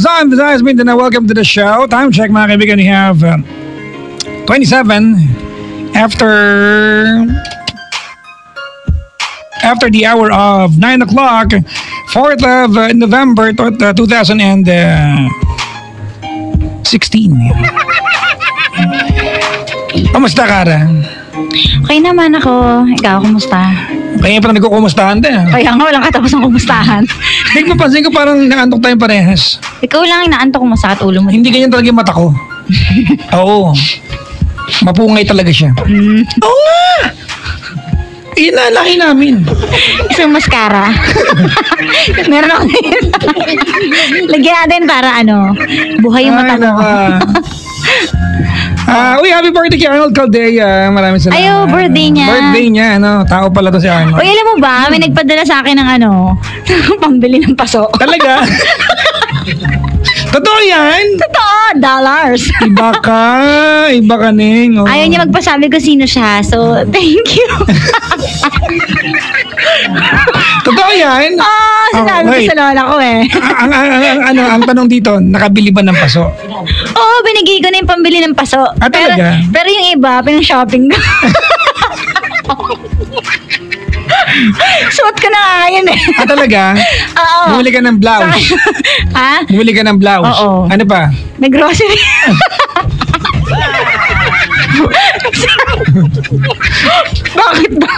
Luzon, Visayas, Mindanao, welcome to the show. Time check mga kaibigan, we have 27 after the hour of 9 o'clock, 4th of November 2016. Kamusta, Kara? Okay naman ako. Ikaw, kumusta? Kaya pa na nagkukumustahan din. Kaya nga, walang katapos ng kumustahan. Hindi ko mapansin ko parang naantok tayong parehas. Ikaw lang yung naantok kung masakit ulo mo. Hindi ganyan talaga yung mata ko. Oo. Mapungay talaga siya. Oo nga! Inalaki namin. Isang mascara. Meron ako din. Lagyan natin para buhay yung mata mo. Uy, happy birthday kay Arnold Caldea. Maraming salamat. Ayo, birthday niya. Birthday niya, Tao pala to si Arnold. Uy, alam mo ba, may nagpadala sa akin ng pambili ng paso. Talaga? Totoo yan? Totoo, dollars. Iba ka, Ning. Oh. Ayaw niya magpasabi ko sino siya, so thank you. Totoo yan? Sinabi ko sa lola ko eh. Ang tanong dito, nakabili ba ng paso? Oo, binigay ko na yung pambili ng paso. Talaga? Pero yung iba, pinang-shopping ko. Suot ko na nga ngayon eh. Talaga? Oo. Bumili ka ng blouse? Ha? Bumili ka ng blouse? Oo. Ano pa? Nag-grocery. Bakit ba?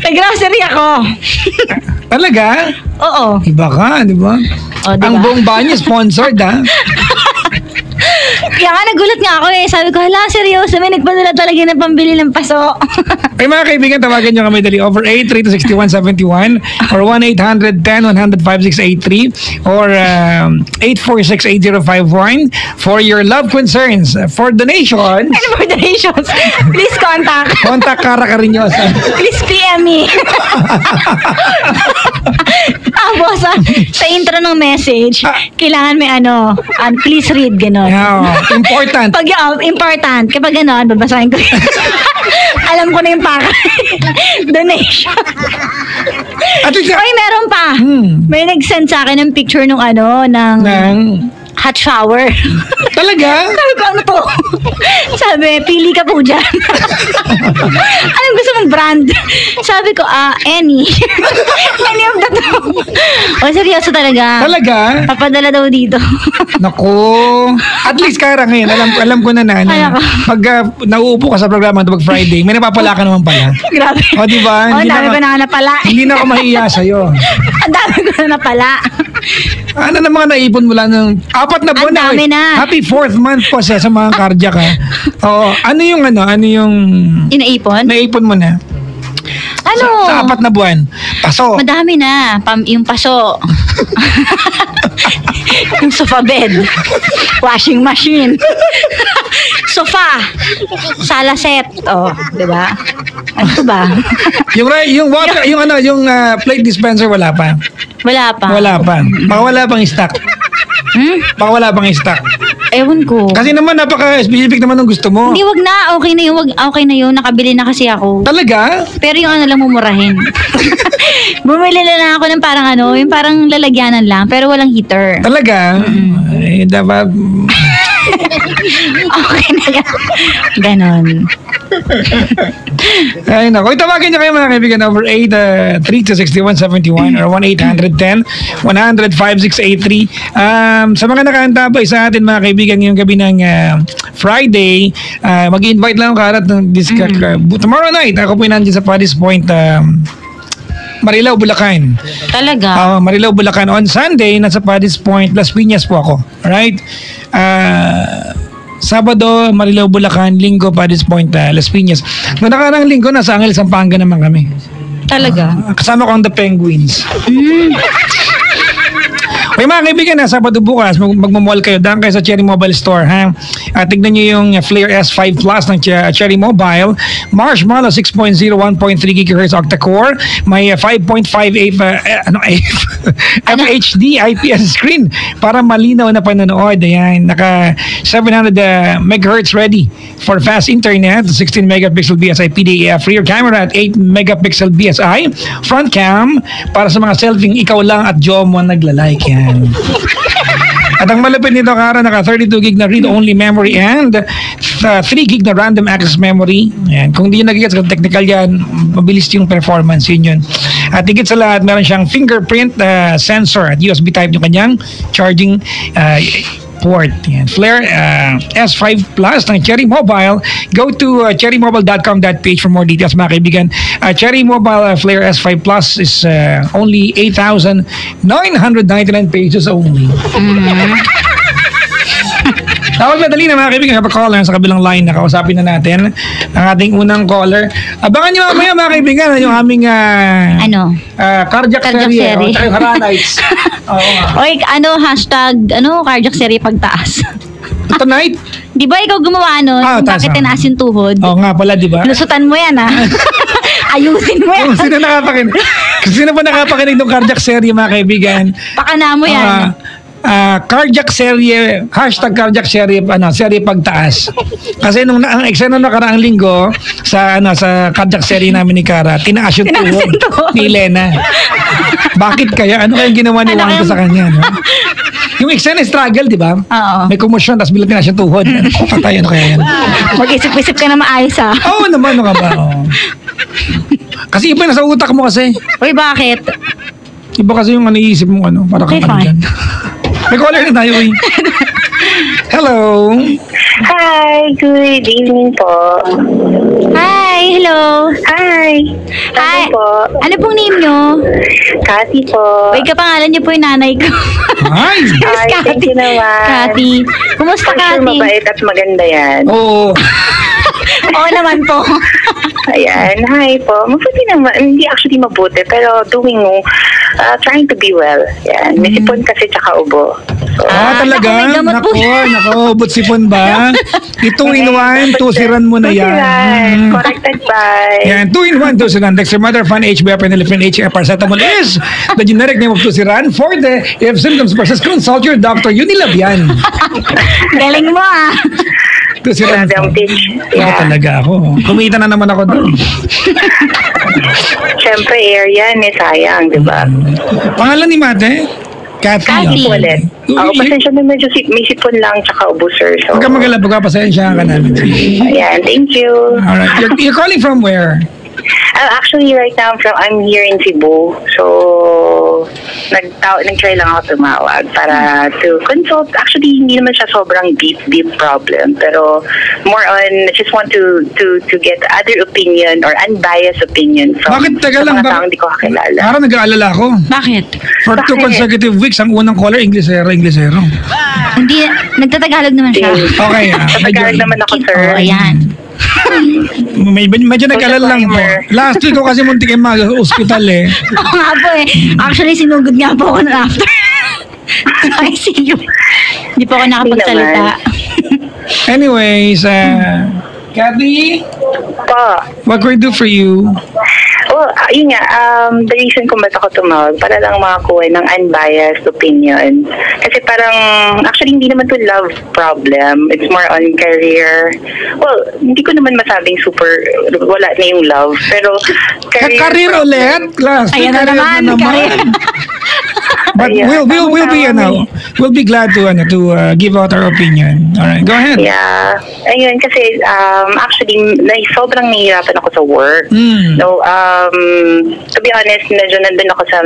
Nag-grocery ako. Talaga? Oo. Iba ka, di ba? O, diba? Ang buong banyo sponsored, ha? Kaya nga nagulat nga ako eh. Sabi ko, hala, seryoso, may nagpadala talaga ng pambili ng paso. Ay mga kaibigan, tawagan nyo kami dali over 8326171 or 1-800-10-100-5683 or 846-8051 for your love concerns. For donations, Ano for donations? Please contact. contact Kara Cariñosa. Please PM me. Tapos, sa intro ng message, kailangan may please read, gano'n. Yeah, important. Pag important, kapag gano'n, babasahin ko. Alam ko na yung pakay. Donation. At least, Oy, meron pa. May nag-send sa akin ng picture ng ng hot shower. talaga? Sabi ko, ano to? Sabi, pili ka po dyan. Anong gusto mong brand? Sabi ko, any. Any of the two. O, seryoso talaga. Talaga? Papadala daw dito. Naku. At least Kara ngayon, alam ko na pag nauupo ka sa programa pag Friday, may napapala ka naman pala. Grabe. O, di ba? O, dami ko na napala. Hindi na ako mahiya sa'yo. Ang dami ko na napala. Ano na mga naipon mo lang ng 4 na buwan Ang dami na. Happy 4th month po sa mga cardiac ha. Oo. Ano yung Inaipon? naipon mo na? Sa 4 na buwan? Paso. Madami na. Yung paso. Yung sofa bed. Washing machine. Sofa. Sala set. Oh, di ba? Ano ba? yung water, yung plate dispenser wala pa. Wala pa. Wala pa. Baka wala pang stock. Baka wala pang stock. Ewan ko. Kasi naman napaka-specific naman ng gusto mo. Hindi, wag na. Okay na yun. Okay na yun. Nakabili na kasi ako. Talaga? Pero yung lang mumurahin. Bumili na lang ako ng parang yung parang lalagyanan lang. Pero walang heater. Talaga? Dapat... Okay na yan. Ganon. Ay, naku. Tawagin niyo kayo mga kaibigan over 8326171 or 1-800-10-100-5683. Sa mga nakaantabay sa atin mga kaibigan ngayong gabi ng Friday, mag-invite lang ako karat ng tomorrow night. Ako po nandiyan sa Paddy's Point, Marilao, Bulacan. Talaga? Marilao, Bulacan. On Sunday, nasa Paddy's Point, Las Piñas po ako. Alright? Sabado, Marilao, Bulacan. Linggo, Paddy's Point, Las Piñas. Noong nakarang linggo, nasa Angel, Sampanga naman kami. Talaga? Kasama ko ang The Penguins. Okay mga kaibigan, Sabado bukas, magmamall kayo. Daan kayo sa Cherry Mobile Store, ha? Tignan nyo yung Flare S5 Plus ng Cherry Mobile. Marshmallow 6.0, 1.3 GHz octa-core. May 5.58 FHD IPS screen para malinaw na panonood. Ayan, naka 700 MHz ready for fast internet. 16 megapixel BSI PDAF. Rear camera at 8 megapixel BSI. Front cam para sa mga selfie ikaw lang at Joe mo nagla-like yan. At ang malapit nito, Kara, naka 32 gig na read-only memory and 3 gig na random access memory. Ayan. Kung di nyo nagigets kung technical yan, mabilis yung performance, yun. At higit sa lahat, meron siyang fingerprint sensor at USB type yung kanyang charging port. Yan. Flare S5 Plus ng Cherry Mobile. Go to cherrymobile.com.ph for more details, mga kaibigan. Cherry Mobile Flare S5 Plus is only 8,999 pesos only. Tawag madali na, mga kaibigan. Kapag caller sa kabilang line, nakausapin na natin ang ating unang caller. Abangan nyo mamaya, mga kaibigan, yung aming cardiac serie. O yung Haranites. Oy, hashtag, cardiac serie pagtaas. Tonight? Di ba ikaw gumawa nun? Bakit tinaas yung tuhod? Oo nga pala, di ba? Lusutan mo yan, Ayusin mo yan. Sino ba nakapakinig ng cardiac serie, mga kaibigan? Pakana mo yan. Cardiac serie, hashtag cardiac serie, serie pagtaas. Kasi nung ang eksena nakaraang linggo sa cardiac serie namin ni Cara, tinaas yung tuhod ni Elena. Bakit kaya? Ano kayang ginawa ni Juanito sa kanya? No? Yung eksena struggle, di ba? Oo. May commotion, tapos bilang tinaas yung tuhod. Patay, ano kaya yan? Mag-isip-isip ka na maayos, Oo naman, ano ka ba? Kasi iba na sa utak mo kasi. Uy, bakit? Iba kasi yung iisip mo, para okay, kang dyan. May caller na tayo, eh. Hello. Hi, good evening po. Hi, hello. Hi. Hi. Po? Ano pong name nyo? Cathy po. Uy, kapangalan niyo po yung nanay ko. Hi. Hi, thank you naman. Cathy. Kumusta, For sure, Cathy? mabait at maganda yan. Oo. Oo naman po. Ayan, hi po. Mabuti naman. Hindi actually mabuti, pero trying to be well. Yan. May sipon kasi tsaka ubo. So, Talaga? Naku, may gamot po. Nako, butsipon ba? Ito in one, tusiran mo na yan. Tusiran. Corrected by. Yan, 2-in-1 tusiran. Dextromethorphan, HBF, Phenylephrine, HF, paracetamol is the generic name of tusiran. For the if symptoms persist, consult your doctor. Yun nila yan. Galing mo, Tusiran. Grabe ang pitch. Yeah. Talaga ako. Kumita na naman ako doon. Siyempre, air yan. Sayang, di ba? Pangalan ni Mate? Cathy. Cathy ulit. Pasensya na medyo may sipon lang tsaka ubo, sir. So, Huwag ka magalap, pasensya ka namin. ayan, thank you. Alright. You're calling from where? Actually, right now, I'm here in Cebu. So, nag-try lang ako tumawag para to consult. Actually, hindi naman siya sobrang deep problem. Pero more on, I just want to get other opinion or unbiased opinion from Bakit? Taga lang. mga taong hindi ko kakilala. Parang nag-aalala ako. Bakit? For 2 consecutive weeks, ang unang caller, Inglesero. Hindi, nagtatagalog naman siya. Okay. Tagalog naman ako, sir. Oo, ayan. Medyo nag-alala lang po. Last week ko kasi muntik yung mag-hospital eh. Oo nga po eh. Actually, sinugod nga po ako na after. I see you. Hindi po ako nakapagsalita. Anyways, Cathy, what can we do for you? Well, yun nga, the reason kung ba't ako tumawag, para lang makakuha ng unbiased opinion. Kasi parang, actually, hindi naman to love problem. It's more on career. Well, hindi ko naman masabing super, wala na yung love. Pero, Career ulit? Class, Ayan na naman, career. But we'll be glad to give out our opinion. All right, go ahead. Yeah. Ayun, kasi actually, sobrang nahihirapan ako sa work. No, to be honest, medyo nandun ako sa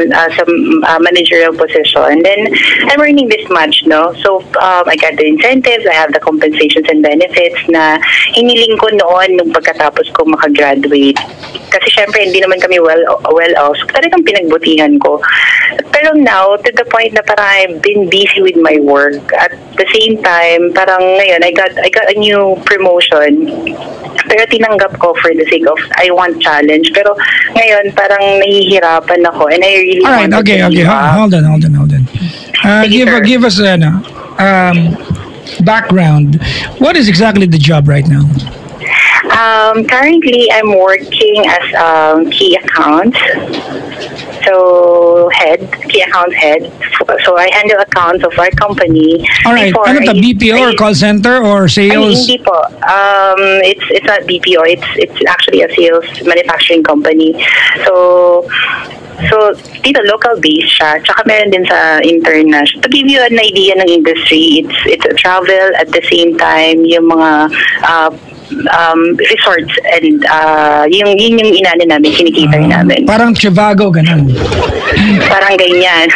managerial position. Then, I'm earning this much, no? So, I got the incentives, I have the compensations and benefits na hiniling ko noon nung pagkatapos ko makagraduate. Kasi syempre, hindi naman kami well off. So, talagang pinagbutihan ko. Pero now, to the point na parang I've been busy with my work. At the same time, parang ngayon, I got a new promotion. Pero tinanggap ko for the sake of I want challenge. Pero ngayon, parang nahihirapan ako and I really All right, want okay. Hold on. Give us background. What is exactly the job right now? Currently, I'm working as key account. So, key account head. So, I handle accounts of our company. All right. Ano ta, BPO or call center or sales? Hindi po. It's not BPO. It's actually a sales manufacturing company. So, So, dito, local base siya. Tsaka meron din sa international. To give you an idea ng industry, it's a travel at the same time, yung mga resorts and yung inano namin, kinikita namin. Parang Trivago, ganun. Parang ganyan.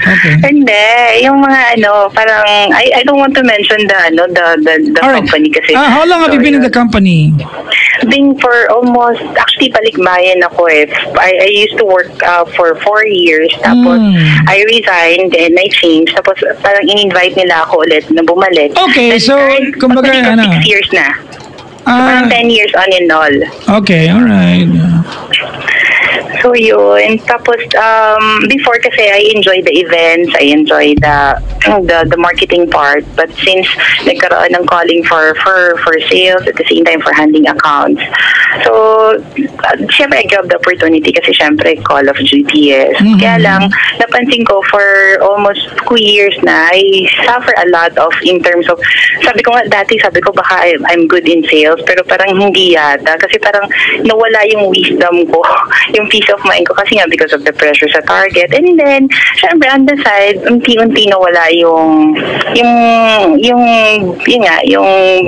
Okay. Hindi, yung mga parang I don't want to mention the Alright. company kasi. How long have you been in the company? Been for almost, actually balikbayan ako eh. I used to work for 4 years. Tapos I resigned and I changed. Tapos parang in-invite nila ako ulit na bumalik. Okay, Then, so kumbaga 6 years na. So, parang 10 years on and all. Okay, alright. So yun. Tapos before kasi I enjoy the events, I enjoy the marketing part. But since nagkaroon ng calling for sales at the same time for handling accounts. So syempre I grabbed the opportunity kasi syempre Call of Duty yes. Kaya lang napansin ko for almost 2 years na I suffer a lot of in terms of sabi ko baka I'm good in sales pero parang hindi yata kasi parang nawala yung wisdom ko, yung peace of mind ko kasi nga because of the pressure sa target. And then, syempre, on the side, unti-unti nawala yung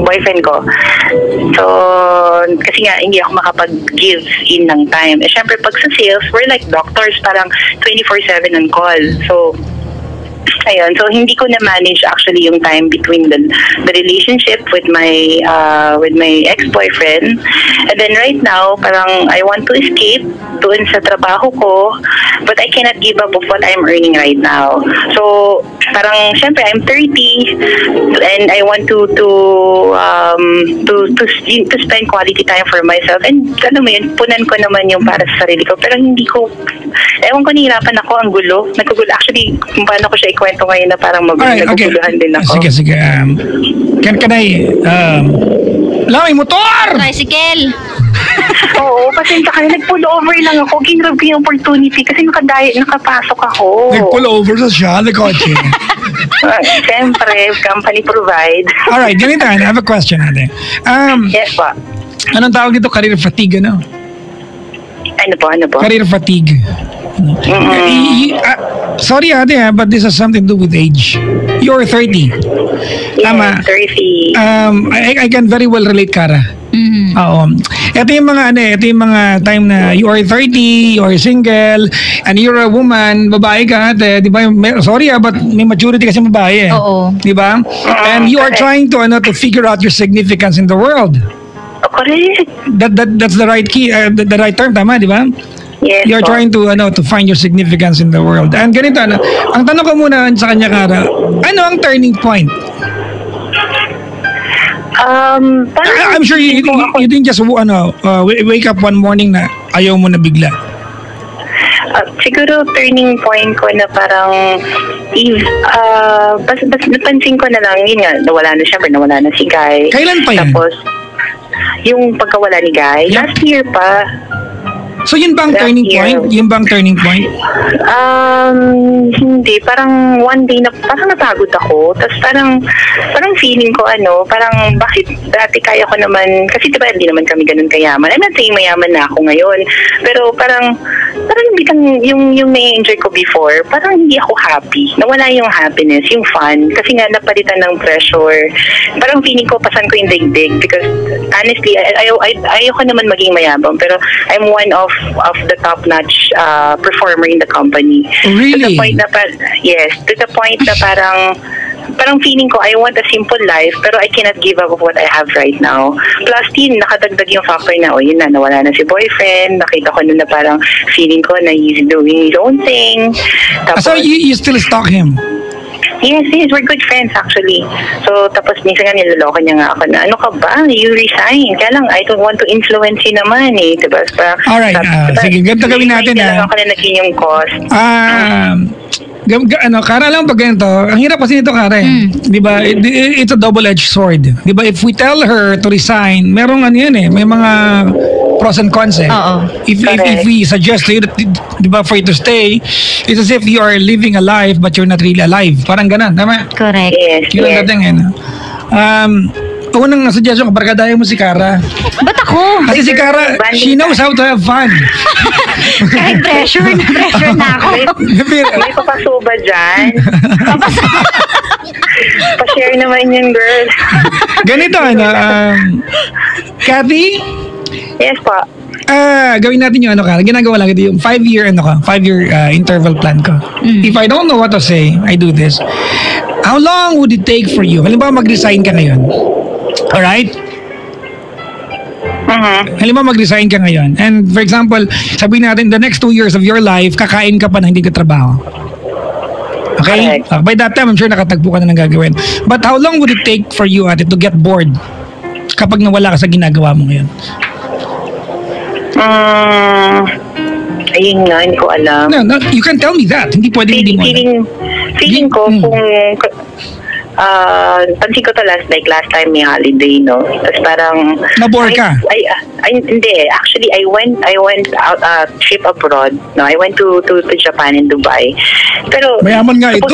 boyfriend ko. So, kasi nga, hindi ako makapag-give in ng time. Eh, syempre, pag sa sales, we're like doctors, parang 24/7 on call. So, ayun, so hindi ko na manage actually yung time between the relationship with my ex-boyfriend. And then right now, parang I want to escape doon sa trabaho ko, but I cannot give up of what I'm earning right now. So parang syempre I'm 30 and I want to spend quality time for myself. And alam mo yun, punan ko naman yung para sa sarili ko. Pero hindi ko, ewan ko, nahihirapan ako, ang gulo. Nagkugulo. Actually, kung paano ko siya ikwento ngayon na parang naguguluhan din ako. Sige. Can I, may motor! Tricycle. Oo, pasensya kayo. Nag-pull over lang ako. Ginrab ko yung opportunity kasi nakapasok ako. Nag-pull over sa kotse. Siyempre, company provide. Alright, ganito. I have a question ate. Yes po. Anong tawag dito? Career fatigue, ano? Ano po? Career fatigue. Sorry ate but this has something to do with age. You're 30. Tama. 30. I can very well relate, Cara. Oo. Ito yung mga time na you are 30, you are single, and you're a woman, babae ka ate, di ba? Sorry but may maturity kasi babae. Oo. Di ba? And you are trying to figure out your significance in the world. Correct. That's the right key, the right term, tama, di ba? Yes, You're trying to find your significance in the world. And ganito, ang tanong ko muna sa kanya, Cara, ano ang turning point? I'm sure you didn't just wake up one morning na ayaw mo na bigla. Siguro turning point ko na parang basta napansin ko na lang yun nga, nawala na si Guy. Kailan pa yan? Tapos yung pagkawala ni Guy, last year pa. So yun bang turning point? Yun bang turning point? Hindi. Parang one day na parang napagod ako. Tapos parang feeling ko parang bakit dati kaya ko naman, kasi diba hindi naman kami ganun kayaman. I'm not saying mayaman na ako ngayon. Pero parang yung na-enjoy ko before, parang hindi ako happy. Nawala yung happiness, yung fun. Kasi nga napalitan ng pressure. Parang feeling ko pasan ko yung digdig. Because honestly, ayoko naman maging mayabang. Pero I'm one of the top-notch performer in the company. Really? To the point na parang feeling ko I want a simple life pero I cannot give up of what I have right now. Plus nakadagdag yung factor na yun na, nawala na si boyfriend, nakita ko na parang feeling ko na he's doing his own thing. Tapos, so you still stalk him? Yes, we're good friends actually. So, tapos minsan nga niloloko niya nga ako na, ano ka ba? You resign. Kaya lang, I don't want to influence you naman eh. Diba? Alright, sige, ganito gawin natin Hindi lang ako na naging yung cost. Cara lang pag ganito, ang hirap kasi nito, Cara eh. Di ba? It's a double-edged sword. Di ba? If we tell her to resign, merong may mga pros and cons eh. If we suggest to you that, di ba, for you to stay, it's as if you are living a life but you're not really alive. Parang ganun, tama? Correct. Yes, Yun ang dating unang suggestion ko, barkadayan mo si Cara. Ba't ako? Kasi si Cara, she knows how to have fun. Kahit pressure na ako. May papasuba dyan. Pa-share naman yun, girl. Ganito, Kathy? Yes po. Gawin natin yung Cara. Ginagawa lang ito yung 5-year interval plan ko. If I don't know what to say, I do this. How long would it take for you? Halimbawa mag-resign ka ngayon. Alright? Halimbawa mag-resign ka ngayon. And for example, sabihin natin the next 2 years of your life, kakain ka pa na hindi ka trabaho. Okay? By that time, I'm sure nakatagpo ka na ng gagawin. But how long would it take for you, ate, to get bored kapag nawala ka sa ginagawa mo ngayon? Ayun nga, hindi ko alam. No, you can tell me that. Hindi pwede hindi mo alam. Feeling ko kung pansin ko to last time may holiday, no? Tapos parang nabore ka? Hindi. Actually, I went out trip abroad. No, I went to Japan and Dubai. Pero mayaman nga ito.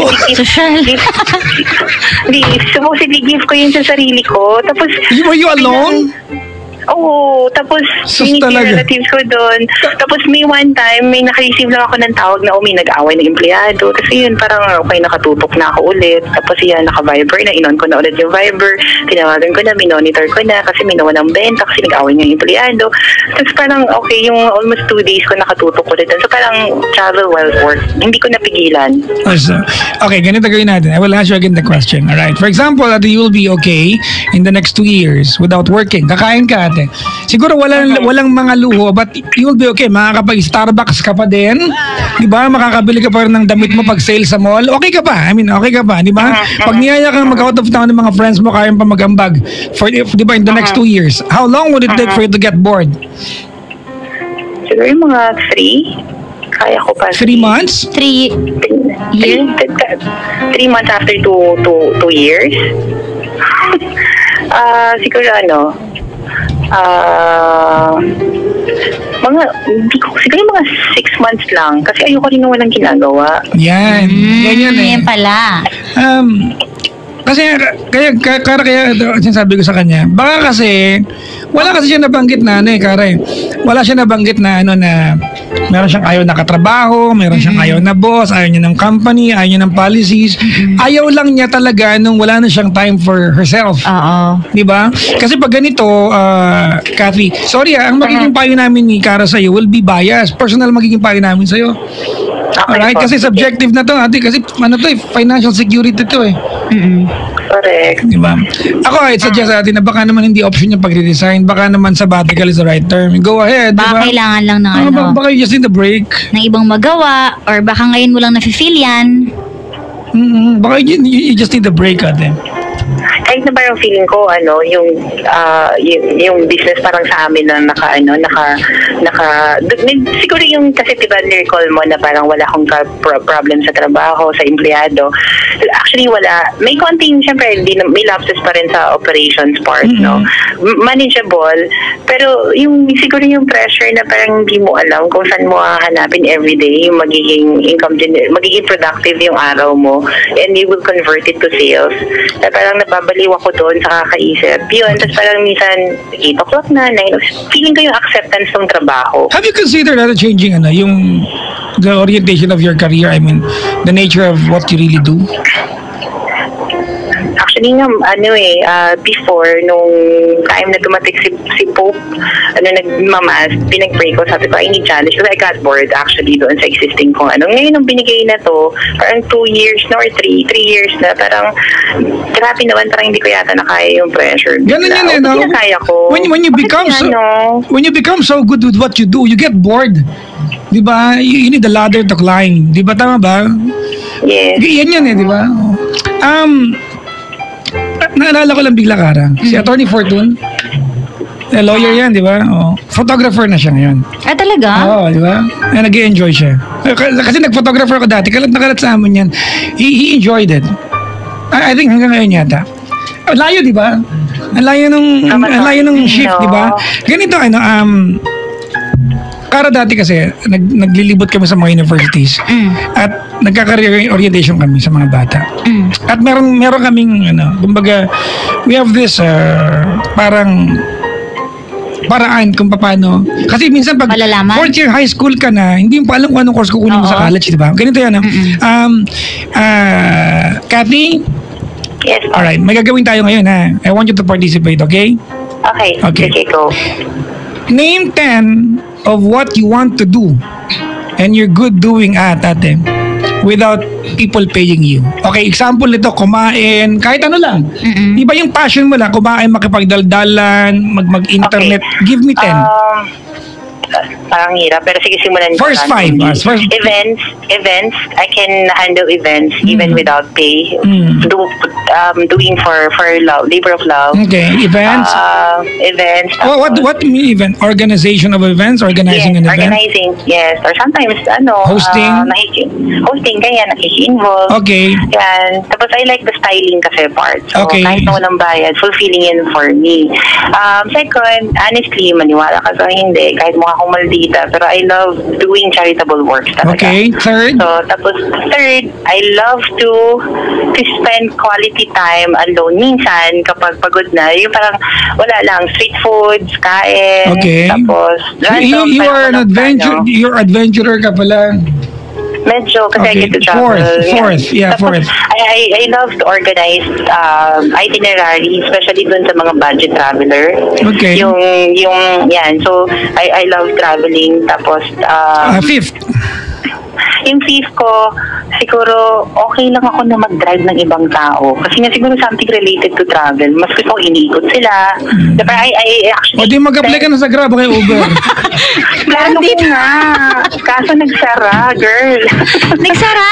Supposedly gift ko yun sa sarili ko. Tapos were you alone? Oo, tapos relatives ko doon. Tapos may one time, may naka-receive lang ako ng tawag na may nag-aaway ng empleyado. Kasi yun, parang okay, nakatutok na ako ulit. Tapos yan, naka-Viber na, inon ko na ulit yung Viber. Tinawagan ko na, minonitor ko na kasi minawa ng benta kasi nag-aaway ng empleyado. Tapos parang okay, yung almost 2 days ko nakatutok ulit. So parang travel while work. Hindi ko napigilan. Okay, ganito gawin natin. I will ask you again the question. Alright, for example, that you will be okay in the next 2 years without working. Kakain ka, ate. Siguro walang mga luho, but you will be okay. Makakapag-Starbucks ka pa din. Di ba? Makakabili ka pa rin ng damit mo pag sale sa mall. Okay ka pa. Okay ka pa. Di ba? Pag niyaya kang mag-out of town ng mga friends mo, kaya pa mag-ambag. Di ba, in the next 2 years. How long would it take for you to get bored? Siguro yung mga 3. Kaya ko pa. 3 months? 3 years? 3 months after 2 years. Siguro siguro mga 6 months lang kasi ayoko rin nung walang ginagawa. Yan. Ganyan eh. Yan pala. Kasi kaya sinasabi ko sa kanya, baka kasi wala kasi siya nabanggit na wala siya nabanggit na na meron siyang ayaw na katrabaho, meron siyang ayaw na boss, ayaw niya ng company, ayaw niya ng policies. Ayaw lang niya talaga nung wala na siyang time for herself. Oo. Di ba? Kasi pag ganito, Kathy, sorry ang magiging payo namin ni Cara sa'yo will be biased. Personal magiging payo namin sa'yo. Alright? Kasi subjective na to, ate. Kasi financial security to eh. Correct. Di ba? Ako, I'd suggest natin na baka naman hindi option yung pag-resign. Baka naman sabbatical is the right term. Go ahead, di ba? Baka kailangan lang ng Baka you just need a break. ng ibang magawa, or baka ngayon mo lang nafe-feel yan. Baka you just need a break, ate. Kahit na parang feeling ko yung business parang sa amin na siguro yung kasi diba recall mo na parang wala akong problem sa trabaho, sa empleyado. Actually wala. May konting syempre may lapses pa rin sa operations part, no. Manageable, pero yung siguro yung pressure na parang hindi mo alam kung saan mo hahanapin everyday yung magiging income magiging productive yung araw mo, and you will convert it to sales. Na parang nababaliw ako doon sa kakaisip. Yun, tapos parang minsan 8 o'clock na, 9. Feeling ko yung acceptance ng trabaho. Have you considered changing yung the orientation of your career? I mean, the nature of what you really do? Actually nga, before, nung time na dumating si Pope, nagmamas, pinag-pray ko, sabi ko, I need challenge. Because I got bored actually doon sa existing kong Ngayon, nung binigay na to, parang 2 years na or 3 years na, parang, grabe naman, parang hindi ko yata nakaya yung pressure. Ganun yun eh, no? Kaya ko. When you become so good with what you do, you get bored. Di ba? You need a ladder to climb. Di ba? Tama ba? Yes. Yan eh, di ba? Naalala ko lang bigla, Cara. Si Attorney Fortune, lawyer yan, di ba? Photographer na siya ngayon. Talaga? Oo, di ba? Nag-i-enjoy siya. Kasi nag-photographer ako dati, kalat na kalat sa amin yan. He enjoyed it. I think hanggang ngayon yata. Layo, di ba? Ang layo nung shift, di ba? Ganito, Kara dati kasi, naglilibot kami sa mga universities at nagka-career orientation kami sa mga bata. At meron kaming, kumbaga, we have this paraan kung paano. Kasi minsan pag Malalaman? fourth year high school ka na, hindi mo pa alam kung anong course kukunin mo sa college, di ba? Ganito yan. Kathy? Yes. Alright, may gagawin tayo ngayon ha. I want you to participate, okay? Okay. Okay. Okay, go. Name 10 of what you want to do and you're good doing ate without people paying you. Okay, example nito, kumain, kahit ano lang. Di ba yung passion mo lang, kumain, makipagdaldalan, mag-internet. Okay. Give me 10. Parang hirap, pero sige, simulan ko. First 5. Events, I can handle events even without pay. Doing for love, labor of love. Okay, events. Events. What mean event? Organization of events? Organizing an event? Organizing, yes. Or sometimes, Hosting? Hosting, kaya nakiki-involve. Okay. Yan. Tapos I like the styling kasi part. So, Okay. kahit na walang bayad, fulfilling yun for me. Second, honestly, maniwala ka sa hindi, kahit mukha akong maldita, pero I love doing charitable works talaga. Okay, third. So, tapos third, I love to spend quality time alone. Minsan, kapag pagod na, yung parang wala lang, street foods, kain, Okay. tapos You are an adventure. You're adventurer ka pala. Medyo, kasi Okay. I get to travel. Fourth. Yeah, Tapos, fourth. I love to organize itinerary, especially dun sa mga budget traveler. Okay. Yan. So, I love traveling. Tapos, Fifth. yung fifth ko, siguro, okay lang ako na mag-drive ng ibang tao. Kasi nga siguro something related to travel. Mas gusto ko iniikot sila. Diba, I actually... O di mag-apply ka na sa Grab kay Uber. Plano ko nga. Kaso nagsara, girl. Nagsara!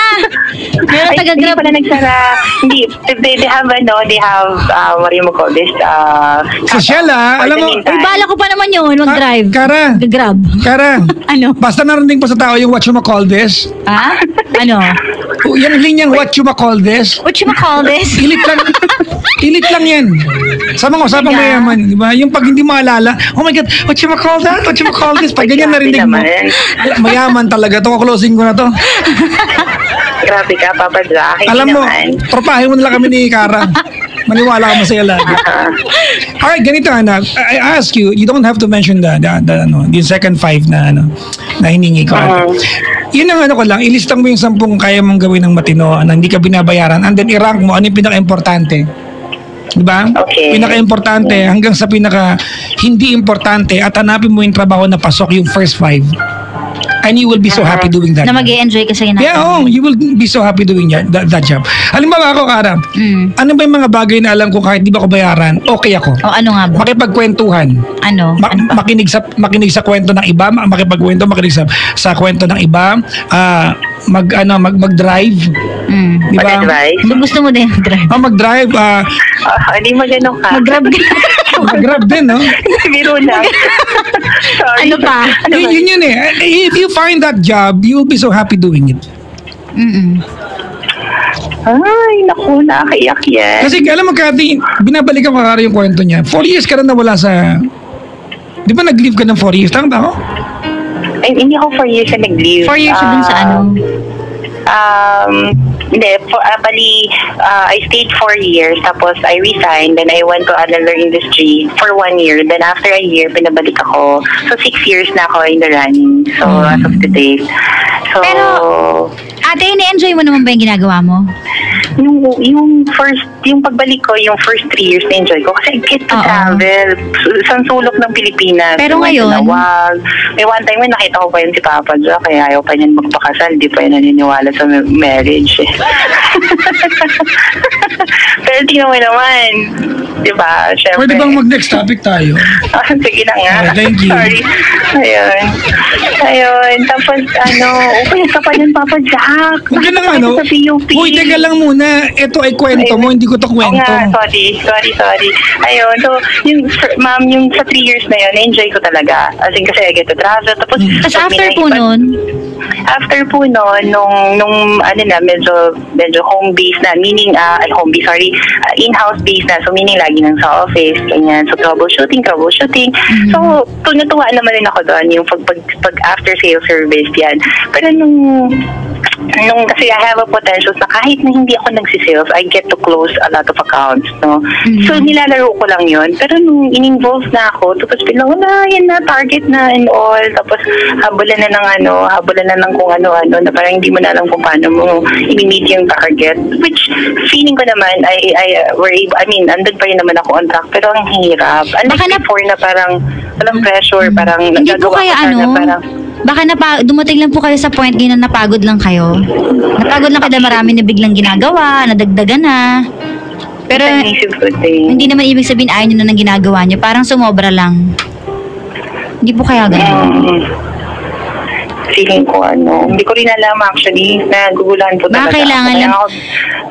Meron Ay, hindi taga-grab. pala nagsara. Hindi. They have, what do you call this? Social for alam the mo. meantime. Uy, bala ko pa naman yun, mag-drive. Kara. Grab. Kara. Ano? Basta narinig pa sa tao yung what you call this. Ha? Ano? Yan linyang what you call this. What you call this? Ilit lang yan. Sa mga usapang Yeah. mayaman, di ba? Yung pag hindi maalala, oh my God, what you call that? What you call this? Pag ganyan narinig mo, mayaman talaga to. Closing ko na to. Grabe ka, Papa Jack. Hindi Alam mo, naman. tropahin mo na lang kami ni Kara. Maniwala ka masaya lagi. Alright, ganito anak. I ask you, you don't have to mention the second 5 na hiningi ko. Yun ang ko lang, ilistang mo yung 10 kaya mong gawin ng matino na hindi ka binabayaran and then i-rank mo ano yung pinaka-importante. Diba? Okay. Pinaka-importante hanggang sa pinaka hindi importante at hanapin mo yung trabaho na pasok yung first 5. And you will be so happy doing that. Na mag-i-enjoy ka sa ginagawa. Yeah, you will be so happy doing that job. Halimbawa ako, Kara, ano ba yung mga bagay na alam ko kahit di ba ko bayaran, okay ako? O ano nga ba? Makipagkwentuhan. Ano? Ano pa? Makinig sa kwento ng iba, makinig sa kwento ng iba, mag-drive. Di ba? Mag-drive? Gusto mo din drive? Mag-drive, Hindi mo ganun ka. Mag-grab ka. mag-grab din, no? Biro lang. Sorry. Ano pa? Yun eh. If you find that job, you will be so happy doing it. Ay, naku, nakakaiyak yan. Kasi alam mo, Kathy, binabalikan ko Kara yung kwento niya. 4 years ka na nawala sa... Di ba nag-leave ka ng 4 years? Tama ba ako? Ay, hindi ako 4 years na nag-leave. 4 years dun sa ano? Hindi, I stayed 4 years, tapos I resigned, then I went to another industry for 1 year, then after a year, pinabalik ako. So, 6 years na ako in the running. So, as of today. So, Pero, ate, ini-enjoy mo naman ba yung ginagawa mo? yung pagbalik ko, yung first 3 years na enjoy ko, kasi I get to travel sa sulok ng Pilipinas. Pero ngayon, may one time may nakita ko pa yun si Papa Jack, kaya ayaw pa niyan magpakasal, di pa yun naniniwala sa marriage. Pero tingnan mo naman, di ba? Siyempre. Pwede bang mag-next topic tayo? Sige na nga. Thank you. Sorry. Ayun. Tapos, okay ka pa yun, Papa Jack. Huwag ka lang Sa PUP. Uy, teka lang muna. Ito ay kwento mo, hindi ko to kwento. Nga, sorry. Ayun. So, ma'am, yung sa 3 years na yun, na-enjoy ko talaga. As in, kasi I get to travel. Tapos, Tapos after po nun, after po nung ano na, medyo home base na, meaning, home base, sorry, in-house base na, so meaning lagi nang sa office, ganyan, so troubleshooting. So, natuwa naman rin ako doon, yung pag after sales service yan. Pero nung kasi I have a potential na kahit na hindi ako nagsisales, I get to close a lot of accounts, no? So, nilalaro ko lang yun. Pero nung in-involve na ako, tapos bilang, yan na, target na and all, tapos habulan na ng kung ano-ano, na parang hindi mo na alam kung paano mo i-meet yung target. Which, feeling ko naman, andun pa rin naman ako on track, pero ang hirap. Unlike before na parang, walang pressure, parang hindi po kaya baka dumating lang po kayo sa point na napagod lang kayo. Napagod lang kayo dahil marami na biglang ginagawa, nadagdagan na. Pero hindi naman ibig sabihin ayaw nyo na ng ginagawa nyo. Parang sumobra lang. Hindi po kaya ganun. Feeling ko hindi ko rin alam actually, naguguluhan po talaga.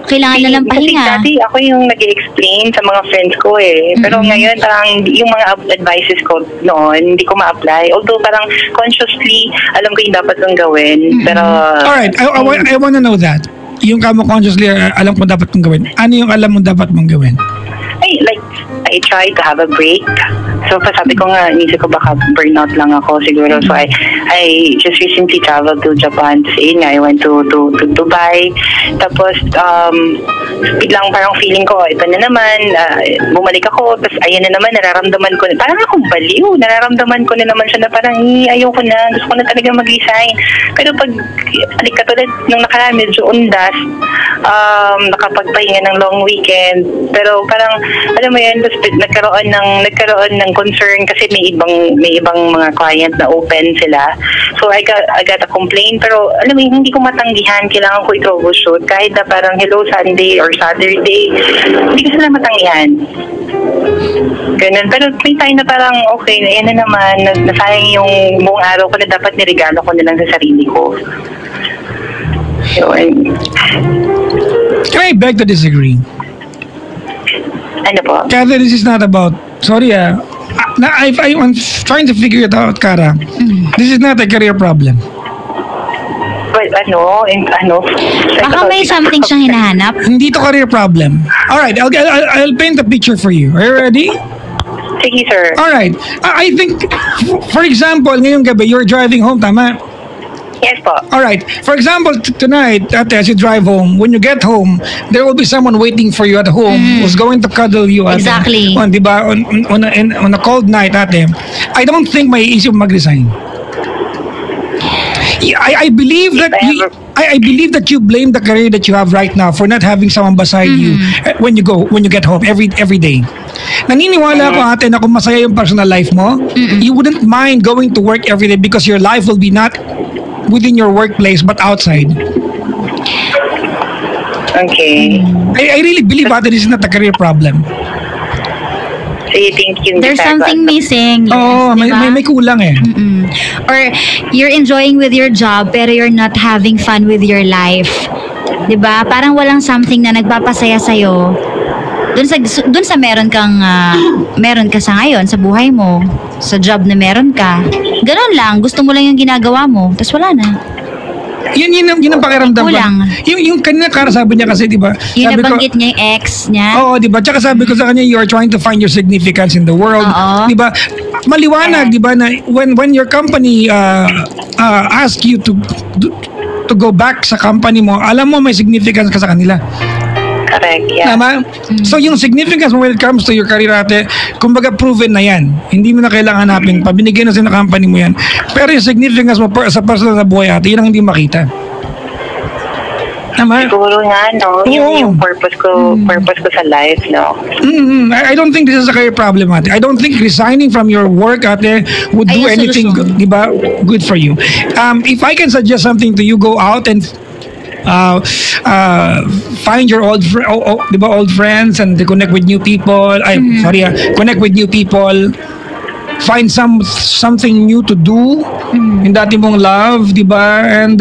Kailangan na lang pahinga. Kasi dati ako yung nag-explain sa mga friends ko Pero ngayon parang yung mga advices ko noon, hindi ko ma-apply. Although parang consciously, alam ko yung dapat kong gawin. Pero... Alright, I wanna know that. Yung kamo consciously, alam ko dapat mong gawin. Ano yung alam mo dapat mong gawin? I try to have a break. So, sabi ko nga, inisip ko baka burnout lang ako siguro. So, I just recently traveled to Japan. Tapos, I went to Dubai. Tapos, biglang parang feeling ko, ito na naman, bumalik ako. Tapos, ayan na naman, nararamdaman ko na, parang akong baliw. Nararamdaman ko na naman siya na parang, ayaw ko na, gusto ko na talaga mag-resign. Pero pag, katulad nung nakaraan, medyo undas, nakapagpahinga ng long weekend. Pero parang, alam mo yan, nagkaroon ng concern kasi may ibang mga client na open sila. So I got a complaint, pero alam mo, hindi ko matanggihan, kailangan ko i-troubleshoot kahit na parang hello Sunday or Saturday, hindi ko sila matanggihan. Ganun. Pero may time na parang okay, yan na naman, nasayang yung buong araw ko na dapat niregalo ko na lang sa sarili ko. Yun. Can I beg to disagree? Ano po? Kathy, this is not about, sorry I'm trying to figure it out, Kara. This is not a career problem. But baka may something siyang hinahanap. Hindi to career problem. Alright, I'll paint the picture for you. Are you ready? Sige, sir. Alright. I think, for example, ngayong gabi, you're driving home, tama? Yes po. Alright. For example, tonight, as you drive home, when you get home, there will be someone waiting for you at home who's going to cuddle you. Exactly. Diba? On a cold night, ate. I don't think may isip mag-resign. I believe that I believe that you blame the career that you have right now for not having someone beside you when you get home every day. Naniniwala ako, ate, na kung masaya yung personal life mo, you wouldn't mind going to work every day because your life will be not within your workplace but outside. Okay. I really believe that this is not a career problem. So you think there's something missing. Oh, diba? may kulang eh. Or you're enjoying with your job pero you're not having fun with your life. 'Di ba? Parang walang something na nagpapasaya sa iyo. Doon sa meron ka sa ngayon sa buhay mo, sa job na meron ka. Ganun lang, gusto mo lang yung ginagawa mo, tapos wala na. Yun ang pakiramdam ko. Yung kanina Kara sabi niya kasi, di ba? Yung nabanggit niya yung ex niya. Oo, di ba? Tsaka sabi ko sa kanya, you are trying to find your significance in the world. Di ba? Maliwanag, di ba, na when your company ask you to go back sa company mo, alam mo may significance ka sa kanila. Correct, yeah. Tama? So yung significance when it comes to your career, ate, kumbaga proven na yan. Hindi mo na kailangan hanapin. Pabinigyan na sa company mo yan. Pero yung significance mo sa personal na buhay, ate, yun ang hindi makita. Tama? Siguro nga, no? Yung purpose ko sa life, no? I don't think this is a career problem, ate. I don't think resigning from your work, ate, would do anything good, diba, good for you. If I can suggest something to you, go out and find your old friends and connect with new people. Connect with new people. Find something new to do. Yung dati mong love, di ba? And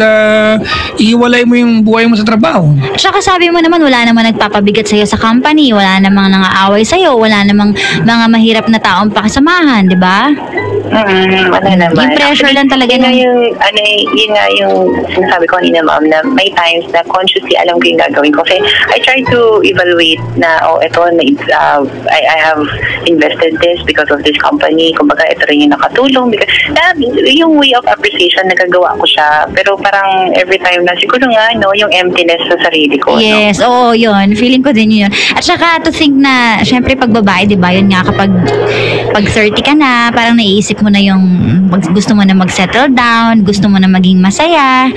iwalay mo yung buhay mo sa trabaho. Tsaka sabi mo naman, wala namang nagpapabigat sa'yo sa company, wala namang nangaaway sa'yo, wala namang mga mahirap na taong pakisamahan, di ba? Ano naman. Yung pressure lang talaga yun nga ng- yun nga yung sinasabi ko kanina, ma'am, na may times na consciously alam ko yung gagawin ko. Kasi I try to evaluate na, ito, I have invested this because of this company. Kumbaga, ito rin yung nakatulong. Because, yung way of appreciation, nagagawa ko siya. Pero parang every time na, siguro nga, no, yung emptiness sa sarili ko. Yes, oo, yun. Feeling ko din yun. At saka to think na, syempre pag babae, di ba, yun nga, kapag 30 ka na, parang naiisip mo na yung gusto mo na mag-settle down, gusto mo na maging masaya.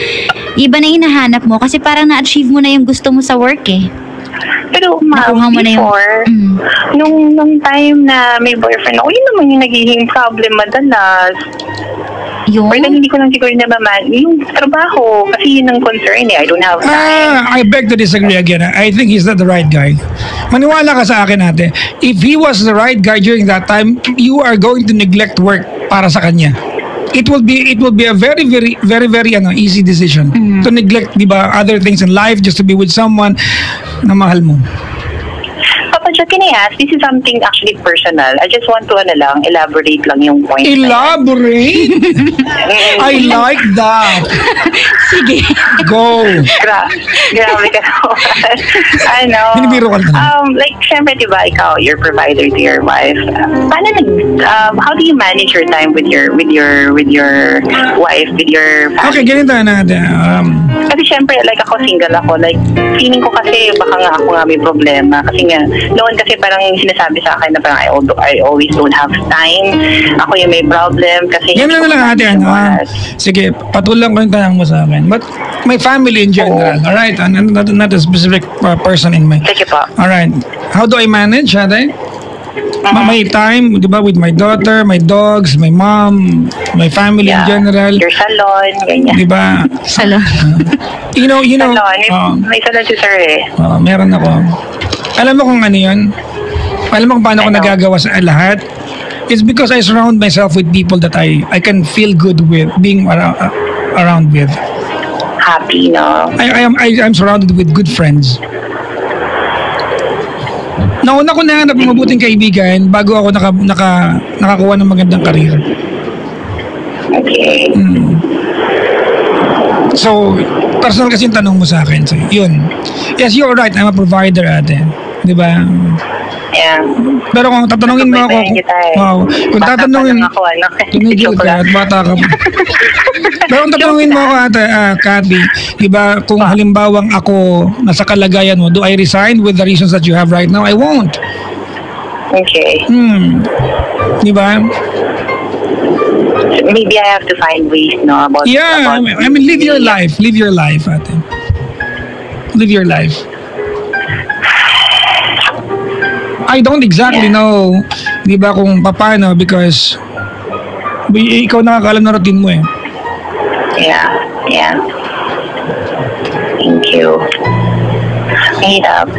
Iba na hinahanap mo kasi parang na-achieve mo na yung gusto mo sa work eh. Pero Nakuha ma'am, mo na yung- before, nung time na may boyfriend ako, yun naman yung nagiging problem madalas. Yun? Or then hindi ko lang siguro naman, yung trabaho, kasi yun ang concern eh. I don't have time. I beg to disagree again. I think he's not the right guy. Maniwala ka sa akin, ate. If he was the right guy during that time, you are going to neglect work para sa kanya. It will be a very easy decision to neglect, di ba, other things in life just to be with someone na mahal mo. Papa Jo, can I ask, this is something actually personal. I just want to elaborate lang yung point. Elaborate? I like that. Sige. Go. Grabe ka naman. Binibiro ka lang. Like, syempre, di ba, ikaw, you're provider to your wife. How do you manage your time with your wife, with your family? Okay, ganito na natin. Kasi syempre, like ako, single ako. Like, feeling ko kasi baka nga ako nga may problema. Kasi nga, noon kasi parang sinasabi sa akin na parang I always don't have time. Ako yung may problem. Kasi Yan na lang ate. Sige, patulang ko yung tanong mo sa akin. But my family in general, alright? Not a specific person in my... Sige po. Alright. How do I manage, ate? My time, di ba, with my daughter, my dogs, my mom, my family in general. Your salon, ganyan. Di ba? Salon. You know, Salon, may salon si sir eh. meron ako. Alam mo kung ano yun? Alam mo kung paano ko nagagawa sa lahat? It's because I surround myself with people that I can feel good with, being around with. Happy, no? I'm surrounded with good friends. Nauna ko na ng mabuting kaibigan bago ako nakakuha ng magandang karir. Okay. So, personal kasi yung tanong mo sa akin. So, yun. Yes, you're right. I'm a provider, ate. Di ba? Yeah. Pero kung tatanungin mo ako, kung tatanungin, tumigil ka at bata ka pa. Pero kung tatanungin mo ako, ate, Kathy, di ba, kung halimbawang ako nasa kalagayan mo, do I resign with the reasons that you have right now? I won't. Okay. Di ba? So maybe I have to find ways, no? About I mean, live your life. Live your life, ate. Live your life. I don't exactly know, di ba, kung paano because ikaw nakakalam na routine mo eh. Yeah. Thank you. Mahirap.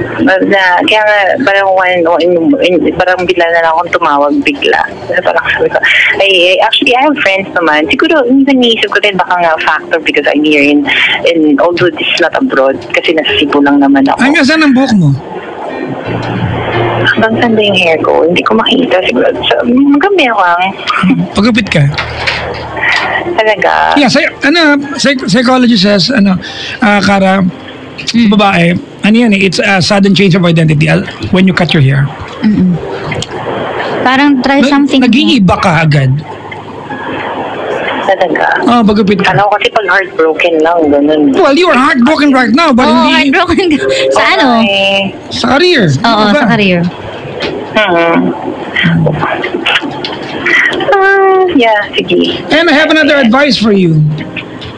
Kaya nga, parang bigla na lang akong tumawag bigla. Parang sabi ko, actually, I have friends naman. Siguro, minsan niisip ko din baka nga factor because I'm here in although this is not abroad, kasi nasa Cebu lang naman ako. Ay, saan ang buhok mo? Hanggang saan ba yung hair ko? Hindi ko makita. Siguro, magabi ako Pagupit ka. Talaga. Yeah, psychology says, Kara, babae, it's a sudden change of identity when you cut your hair. Parang try something. Nag-iiba ka agad. Talaga. Pagupit ka. Alam ko kasi pag heartbroken lang, ganun. Well, you are heartbroken right now, but hindi... heartbroken ka. Sa ano? Sa career. Oo, sa career. Yeah, sige. And I have another advice for you.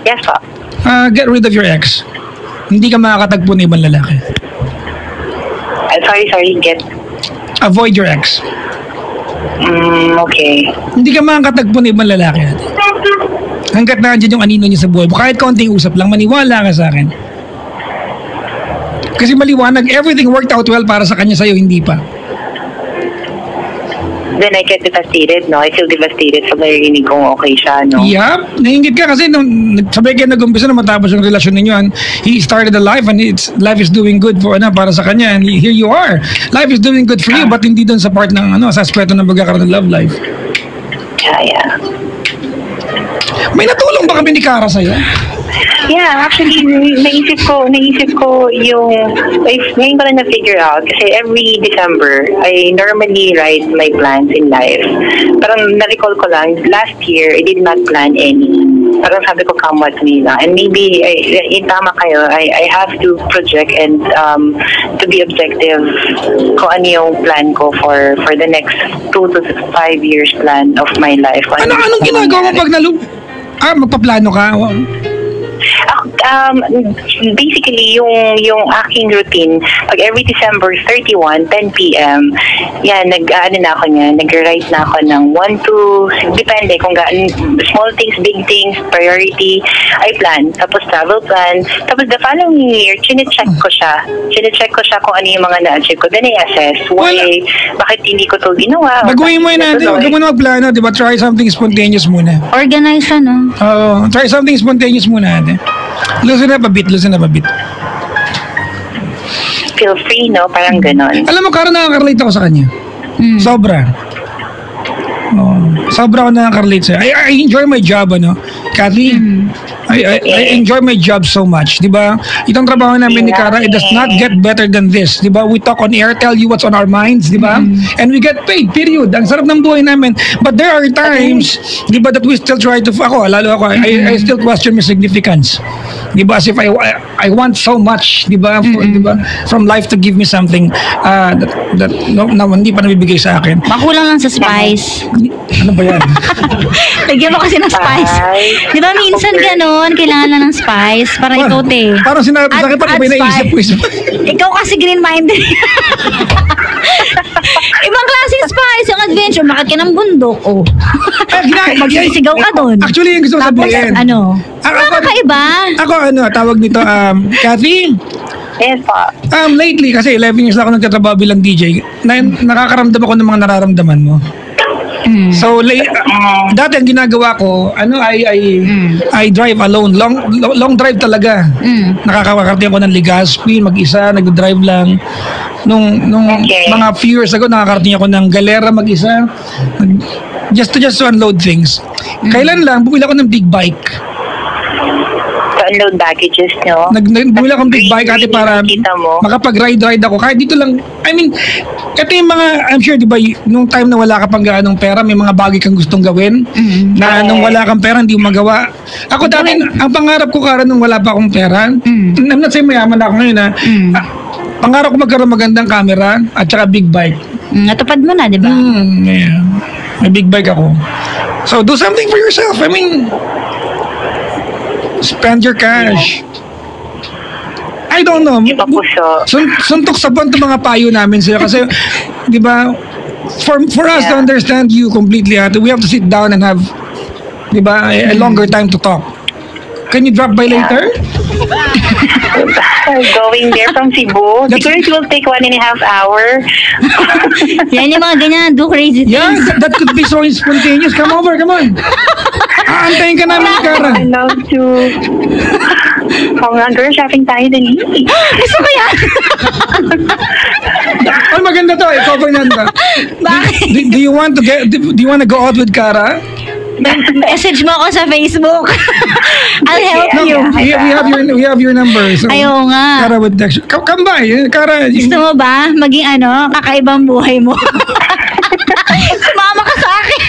Yes, pa. Get rid of your ex. Hindi ka makakatagpo ng ibang lalaki. Sorry, Avoid your ex. Okay. Hindi ka makakatagpo ng ibang lalaki. Hanggat nandiyan yung anino niya sa buhay mo, kahit konting usap lang, maniwala ka sa akin. Kasi maliwanag, everything worked out well para sa kanya, sa'yo hindi pa. Then I get devastated, no? I feel devastated sa narinig kong okay siya, no? Yup. Nainggit ka kasi nung sabay kayo nag-umpisa na matapos yung relasyon ninyo, and he started a life and life is doing good para sa kanya, and here you are. Life is doing good for you, but hindi dun sa part ng sa aspeto ng pagkakaroon ng love life. Yeah. May natulong ba kami ni Cara sa'yo? Yeah, actually, naisip ko yung, ngayon ko lang na-figure out, kasi every December, I normally write my plans in life. Parang na-recall ko lang, last year, I did not plan any. Parang sabi ko, come what may lang. And maybe, tama kayo, I have to project and to be objective kung ano yung plan ko for the next 2 to 5 years plan of my life. Anong ginagawa mo pag magpaplano ka? Basically, yung aking routine, pag every December 31, 10 p.m., yan, nag-write na ako ng 1 to, depende kung small things, big things, priority, I plan. Tapos travel plan. Tapos the following year, chinecheck ko siya. Kung ano yung mga na-achieve ko. Then I-assess, bakit hindi ko to ginawa? Baguhin mo yun natin. Huwag mo na magplano, di ba? Try something spontaneous muna. Organize siya, no? Try something spontaneous muna natin. Loosen up a bit. Feel free, no? Parang ganon. Alam mo, Cara, nakaka-relate ako sa kanya. Sobra. Sobra ako nakaka-relate sa'yo. I enjoy my job, Kathy. I enjoy my job so much, di ba? Itong trabaho namin ni Cara, it does not get better than this, di ba? We talk on air, tell you what's on our minds, di ba? And we get paid, period. Ang sarap ng buhay namin. But there are times, di ba, that we still try to, I still question my significance. Di ba? As if I want so much, di ba? Di ba? From life to give me something that hindi pa nabibigay sa akin. Makulang lang sa spice. Ano ba yan? Lagyan mo kasi ng spice. Di ba minsan ganon, kailangan lang ng spice para ikaw, te. Parang sinabi sa akin, parang may naisip ko. Ikaw kasi green-minded. Ibang klaseng spice, yung adventure, makit ka ng bundok, magsisigaw ka doon. Actually, yung gusto ko sabihin. Tapos, kakaiba. Ako, tawag nito, Kathy? Yes, po. Lately, kasi 11 years na ako nagtatrabaho bilang DJ, nakakaramdam ako ng mga nararamdaman mo. So, dati ang ginagawa ko, I drive alone. Long drive talaga. Nakakarating ako ng Legazpi, mag-isa, nag-drive lang. Nung mga few years ago, nakakarating ako ng Galera mag-isa. Just to unload things. Kailan lang, bumili ako ng big bike. Unload packages, no? Bumili akong big bike ate para makapag-ride ako. Kahit dito lang, ito yung mga, I'm sure, di ba, nung time na wala ka pang gaanong pera, may mga bagay kang gustong gawin, na nung wala kang pera, hindi mo magawa. Ako dati, ang pangarap ko, Cara, nung wala pa akong pera, I'm not saying mayaman ako ngayon, pangarap ko magkaroon magandang camera, at saka big bike. Natupad mo na, di ba? Yeah. May big bike ako. So, do something for yourself. Spend your cash. I don't know. Suntok sa buwan itong mga payo namin sila kasi, di ba, for us to understand you completely, we have to sit down and have, di ba, a longer time to talk. Can you drop by later? Going there from Cebu. Siguro it will take 1.5 hours. Yan yung mga ganyan, do crazy things. Yeah, that could be so spontaneous. Come over, come on. Aantayin ka namin, Cara. I love to. Girl, shopping tayo din. Gusto ko yan. Ay, maganda to. Cover na ba? Bakit? Do you want to go out with Cara? Message mo ako sa Facebook. I'll help you. We have your number. So, ayaw nga. Cara would text you. Come by. Cara. Gusto mo ba maging kakaibang buhay mo? Sumama ka sa akin.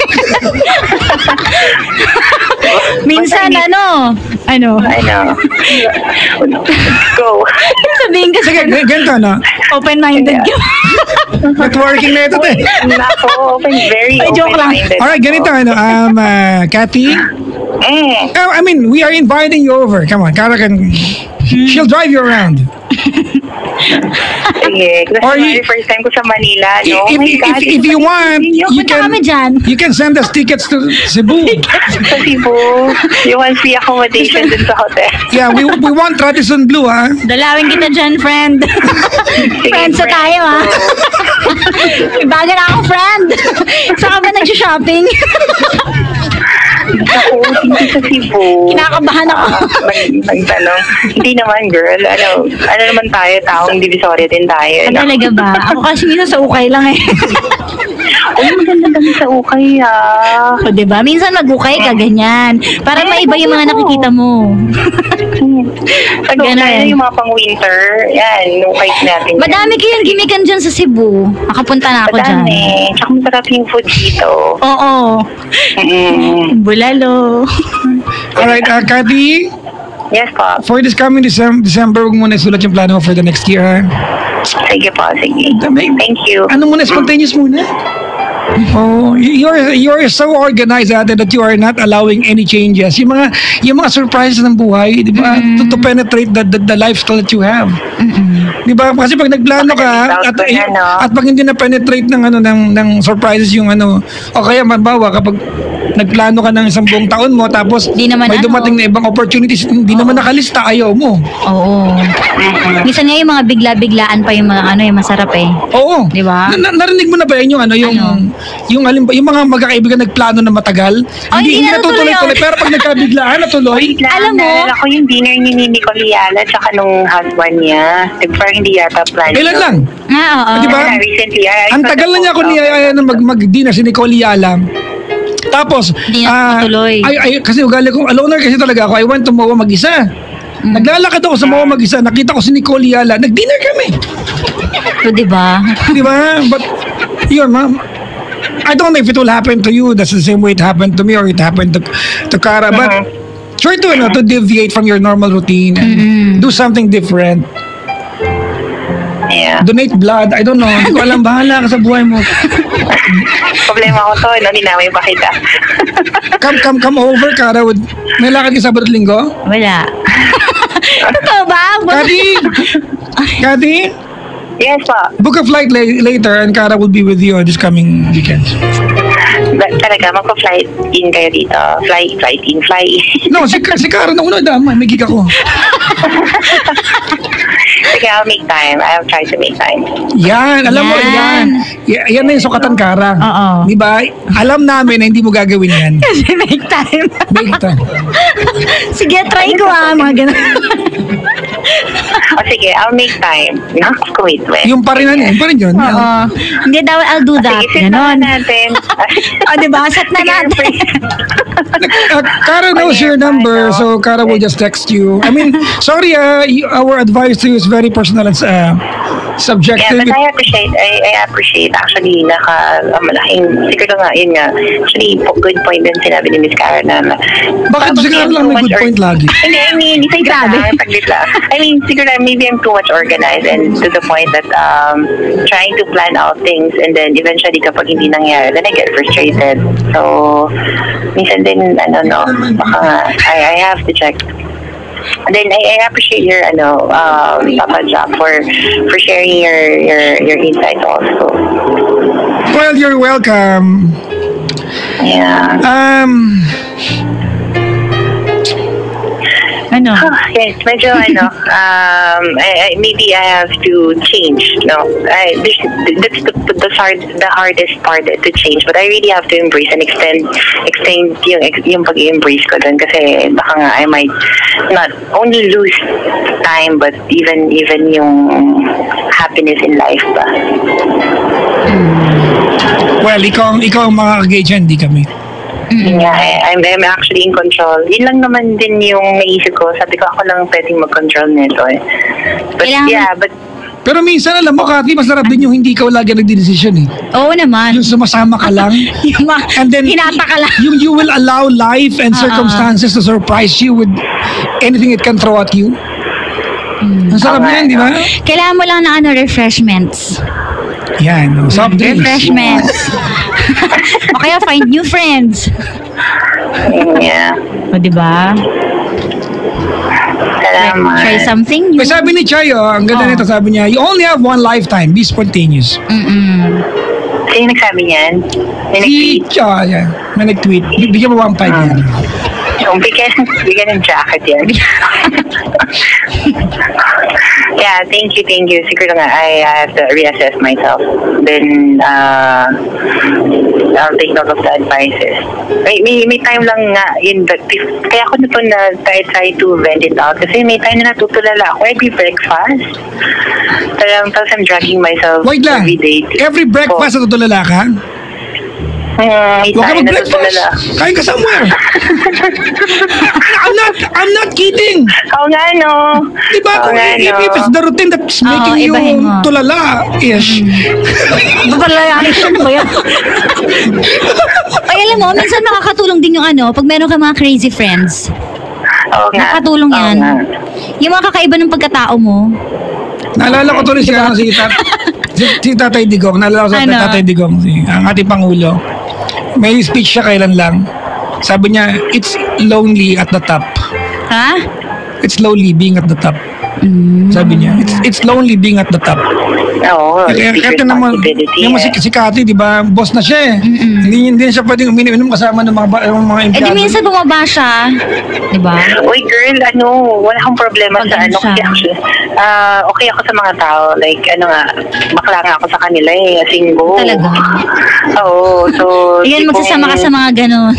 Minsan I know. Go. Sabihin ka sige, ganito open-minded ka. Networking na ito Nako, very joke lang. Alright, ganito Kathy. We are inviting you over. Come on, Cara she'll drive you around. Sige, kasi first time ko sa Manila, no? If you want, you can send us tickets to Cebu. Sa Cebu, you want free accommodation dun sa hotel. Yeah, we want Radisson Blu, ha? Dalawin kita dyan, friend. Friends na tayo, ha? Bago na ako, friend. Saan ka ba nag-shopping? Ako, hindi sa Cebu. Kinakabahan ako. Magtanong. Hindi naman, girl. Ano naman tayo, taong Divisoria din tayo. Talaga ba? Ako kasi minsan sa ukay lang eh. Uy, maganda kami sa ukay, ha? O, diba? Minsan mag-ukay ka, ganyan. Para maiba yung mga nakikita mo. Pag Ganun. yung mga pang-winter, yan, ukay natin. Madami kayong gimikan dyan sa Cebu. Makapunta na ako dyan. Madami. Tsaka masarap yung food dito. Oo. Bulalo. Alright, Cathy, Yes po. for this coming December, huwag muna isulat yung plano mo for the next year. Sige po, sige. May- Thank you. Ano muna, spontaneous muna? Oh, you're so organized ate that you are not allowing any changes. Yung mga surprises ng buhay, 'di ba? To penetrate the lifestyle that you have. 'Di ba? Kasi pag nagplano ka at pag hindi na penetrate ng surprises yung o kaya mabawa kapag nagplano ka ng isang buong taon mo tapos Di naman may dumating na ibang opportunities hindi naman nakalista, ayaw mo. Oo. Minsan nga yung mga bigla-biglaan pa yung mga yung masarap eh. Oo. Di ba? Narinig mo na ba yun yung halimbawa yung mga magkakaibigan nagplano na matagal? Hindi na natuloy. Pero pag nagkabiglaan natuloy. Alam mo? Naalala ko yung dinner ni Nicole Yala tsaka nung husband niya. Parang hindi yata plan. Kailan lang? Oo. Di ba? Recently. Ang tagal na niya ako niyaya na mag-dinner si Nicole Yala. Tapos, Hindi na natuloy. kasi ugali ko, loner kasi talaga ako, I went to MOA mag-isa. Naglalakad ako sa MOA mag-isa, nakita ko si Nicole Yala, nag-dinner kami. So, di ba? Di ba? But, yun, ma'am. I don't know if it will happen to you. That's the same way it happened to me or it happened to Cara. But try to deviate from your normal routine and do something different. Yeah. Donate blood. I don't know. Hindi ko alam. Bahala ka sa buhay mo. Problema ko to, hindi namin pakita. Come over, Cara. May lakad ka Sabado at Linggo? Wala. Totoo ba? Cathy? Yes po. Book a flight later and Cara will be with you this coming weekend. Talaga, magpa-flight in kayo dito. Flight in, fly. No, si Cara na una damay. May gig ako. Sige, I'll make time. I'll try to make time. Yan, alam mo, Yan. yan na yung sukatan, Cara. Oo. Di ba? Alam namin na hindi mo gagawin yan. Kasi make time. Make time. Sige, try ko mga ganun. O sige, I'll make time. No, commitment. Yung pa rin yun. Oo. Hindi daw, I'll do that. Sige, sit na Ganon. natin. O, diba? Set na natin. Cara knows your number, so Cara will just text you. I mean, sorry, our advice to you is very personal and Yeah, subjective. but I appreciate actually malaking, siguro nga, yun nga, actually, good point din sinabi ni Miss Cara na Bakit siguro lang may good point lagi? Hindi, I mean, isa Grabe. I mean, siguro maybe I'm too much organized and to the point that trying to plan out things and then eventually kapag hindi nangyari, then I get frustrated. So, minsan din, baka I have to check. And then I appreciate your Papa Jack for sharing your insights also. Well, you're welcome. Yeah. Ano? Yes, medyo maybe I have to change. No, that's the hardest part to change. But I really have to embrace and extend yung pag-embrace ko dun kasi baka nga I might not only lose time but even yung happiness in life ba. Well, ikaw ang makakagage yan, hindi kami. Yeah, I'm actually in control. Yun lang naman din yung naisip ko. Sabi ko, ako lang pwedeng mag-control nito eh. But Kailangan- Pero minsan, alam mo, Cathy, masarap din yung hindi ikaw lagi nagdidesisyon eh. Oo naman. Yung sumasama ka lang. Yung And then, hinata ka lang. you will allow life and circumstances to surprise you with anything it can throw at you. Ang sarap Tama, yan, di ba? Kailangan mo lang ng refreshments. Yan, soft drinks. Refreshments. O kaya find new friends. Yeah. O, diba? Salamat. Try something new. May sabi ni Chay, ang ganda nito, sabi niya, you only have one lifetime, be spontaneous. Sino nagsabi niyan? May Si nag-tweet? Chay, may nag-tweet. Bigyan mo 1.5 yan. Bigyan ng jacket yan. Yeah, thank you. Siguro nga, I have to reassess myself. Then, I'll take note of the advices. May time lang nga, kaya ako na to na try to vent it out. Kasi may time na natutulala ako every breakfast. Tapos I'm dragging myself Wait lang. every day. Every breakfast natutulala ka? Huwag ka mag-breakfast. Kain ka somewhere. I'm not kidding. Oo nga, no? Diba? If it's the routine that's making you ibahin mo. tulala-ish. Papalayanin mo yan. Ay, alam mo, minsan makakatulong din yung pag meron ka mga crazy friends. Oo nga. Nakatulong Oo yan. nga. Yung mga kakaiba ng pagkatao mo. Naalala ko tuloy si Tatay Digong. Naalala ko sa Tatay Digong, ang ating Pangulo. May speech siya kailan lang. Sabi niya, it's lonely at the top. Ha? It's lonely being at the top. Sabi niya, it's lonely being at the top. Oo. Kaya naman, yung si Cathy, di ba, boss na siya eh. Hindi na siya pwedeng uminom kasama ng mga empleyado. Di minsan bumaba siya. Di ba? Uy, girl, wala akong problema sa kasi actually, okay ako sa mga tao. Like, bakla nga ako sa kanila eh. As in, go. Talaga? Oo, so... Yan, magsasama ka sa mga ganon.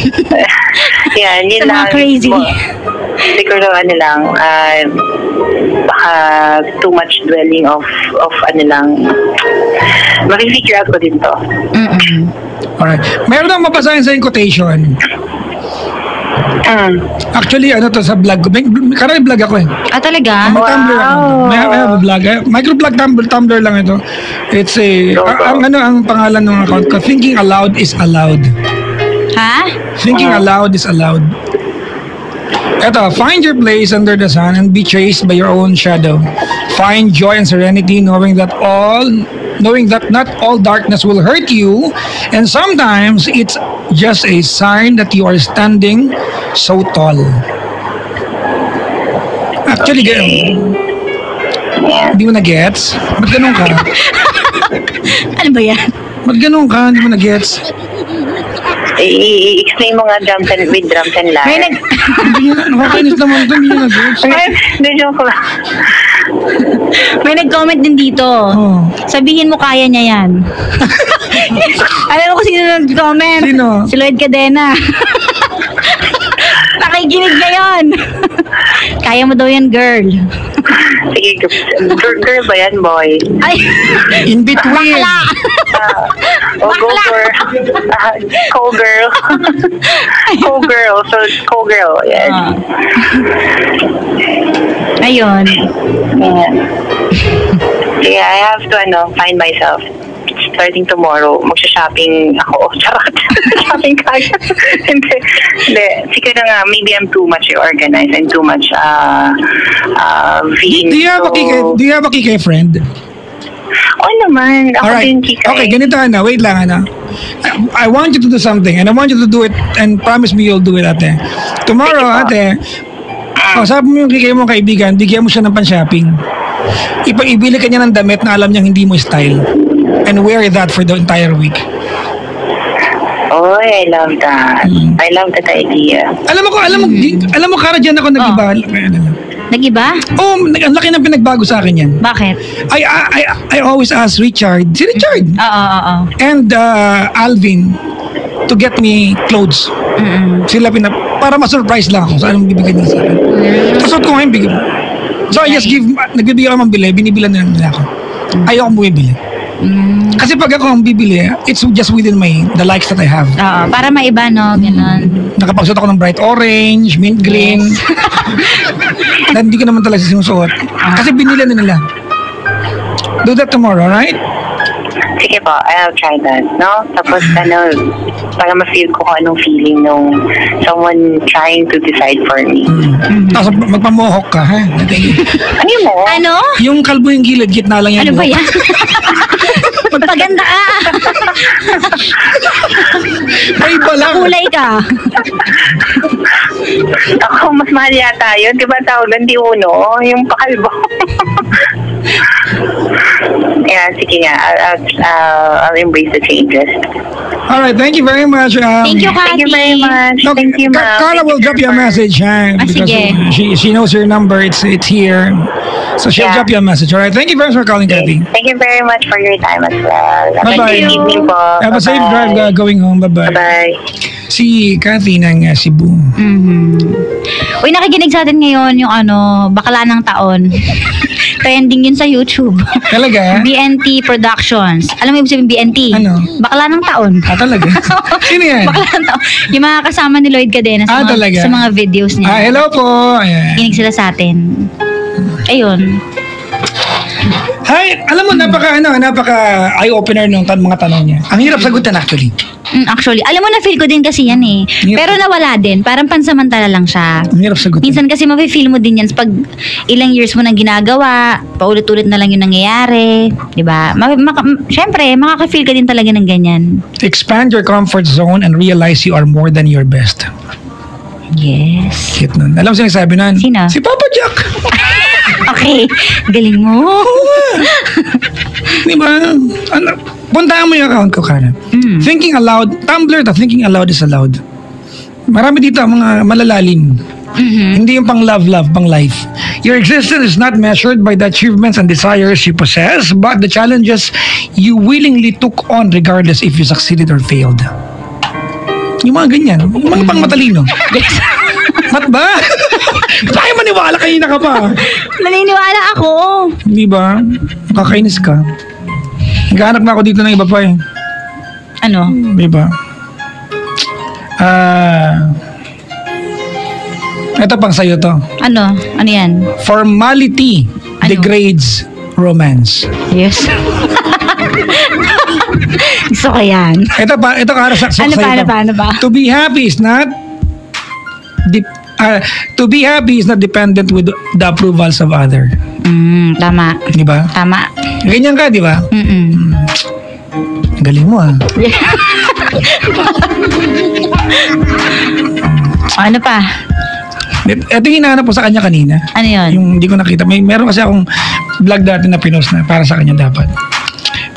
Yan, yun sa mga lang. crazy. Siguro, baka too much dwelling of mag-figure out ko din to. Alright. Meron akong mabasahin sa quotation. Actually, to sa vlog ko. Karami vlog ako eh. Talaga? May Tumblr ako. May have a vlog. Microblog Tumblr lang ito. It's ang pangalan ng account ko. Thinking aloud is allowed. Ha? Thinking aloud is allowed. Eto, find your place under the sun and be chased by your own shadow. Find joy and serenity knowing that not all darkness will hurt you, and sometimes it's just a sign that you are standing so tall. Actually, hindi mo na-gets? Ba't ganun ka? Ano ba yan? Ba't ganun ka? Hindi mo na-gets? I-explain mo nga drums and lyre. May Nakakainis naman ito. Hindi mo na-gets. Hindi, joke lang. May nag-comment din dito. Oh. Sabihin mo kaya niya yan. Alam mo kung sino nag-comment? Sino? Si Lloyd Cadena. Nakikinig ngayon. Kaya mo daw yan, girl. Sige, girl ba yan, boy? Ay, In between. bakla. Go girl. Co-girl. Co-girl. So, co-girl. Yan. Ayun. Yeah. Yeah, I have to find myself. Starting tomorrow, magsha-shopping ako. Charot. Shopping ka. Hindi. Siguro nga, maybe I'm too much organized and too much Do you have a kikay friend? Oo naman. Ako din kikay. Okay, ganito wait lang I want you to do something and I want you to do it and promise me you'll do it, ate. Tomorrow, ate, sabi mo yung kikay mo kaibigan, bigyan mo siya ng pan-shopping. Ibili ka niya ng damit na alam niyang hindi mo style. And wear that for the entire week. Oh, I love that. I love that idea. Alam mo, Kara, dyan ako nag-iba. Nag-iba? Oh, ang laki ng pinagbago sa akin yan. Bakit? I always ask Richard, Oo. and Alvin to get me clothes. Sila para ma-surprise lang ako sa anong bibigyan nila sa akin. Tapos ko ngayon bigyan. So I just nagbibigay ako ng binibilan nila ako. Ayaw akong bumibili. Kasi pag ako ang bibili, it's just within the likes that I have. Oo, para maiba, no? Ganon. Nakapagsuot ako ng bright orange, mint green. Na hindi ko naman talaga sinusuot. Kasi binila na nila. Do that tomorrow, right? Sige po, I'll try that, no? Tapos, para ma-feel ko kung anong feeling nung someone trying to decide for me. Tapos magpamohok ka, ha? Ano mo? Ano? Yung kalbo yung gilid, gitna lang yan. Ano ba yan? Magpaganda ka. Ay, pala. Kulay ka. Ako, mas mahal yata yun. Di ba tawag ng diuno? Yung pakalbo. Yeah, sige nga. I'll embrace the changes. Alright, thank you very much. Thank you, Thank you Cathy. very much. No, Thank you, ma'am. Carla will drop you a message, ha? Because sige. she knows your number. It's here. So she'll drop you a message. Alright, thank you very much for calling, Cathy. Thank you very much for your time as well. Have a Bye-bye. good evening po. Have a safe drive going home. Bye-bye. Bye-bye. Si Cathy ng Cebu. Uy, nakikinig sa atin ngayon yung bakla ng taon. Trending yun sa YouTube. Talaga? BNT Productions. Alam mo yung sabihin BNT? Ano? Bakla ng taon. Talaga? Sino yan? Bakla ng taon. Yung mga kasama ni Lloyd Cadena Talaga? sa mga videos niya. Hello po. Ayan. Kinig sila sa atin. Ayun. Hi, alam mo, napaka eye-opener nung mga tanong niya. Ang hirap sagutin actually. Actually, alam mo na feel ko din kasi yan eh. Yep. Pero nawala din. Parang pansamantala lang siya. Ang hirap sagutin. Minsan kasi mafe-feel mo din yan pag ilang years mo nang ginagawa, paulit-ulit na lang yung nangyayari. Diba? Siyempre, makaka-feel ka din talaga ng ganyan. Expand your comfort zone and realize you are more than your best. Yes. Cute nun. Alam mo sinasabi nun? Sino? Si Papa Jack. Okay. Galing mo. Diba? Puntaan mo yung account ko, Kara. Thinking aloud. Tumblr to thinking aloud is allowed. Marami dito ang mga malalalim. Hindi yung pang love, pang life. Your existence is not measured by the achievements and desires you possess, but the challenges you willingly took on regardless if you succeeded or failed. Yung mga ganyan. Yung mga pang matalino. Yes. Mat ba? Tayo maniwala, kanina ka pa. Naniniwala ako. Di ba? Nakakainis ka. Naghahanap na ako dito ng iba pa eh. Ano? Di ba? Ito pang sa'yo to. Ano? Ano yan? Formality Ano? degrades romance. Yes. Gusto ko yan. Ito para saksak Ano sa'yo. ano ba? To be happy is not dependent with the approvals of other. Tama. Di ba? Tama. Ganyan ka, di ba? Galing mo ah. Ano pa? Ito yung hinahanap ko sa kanya kanina. Ano yun? Yung hindi ko nakita. Meron kasi akong vlog dati na pinost na para sa kanya dapat.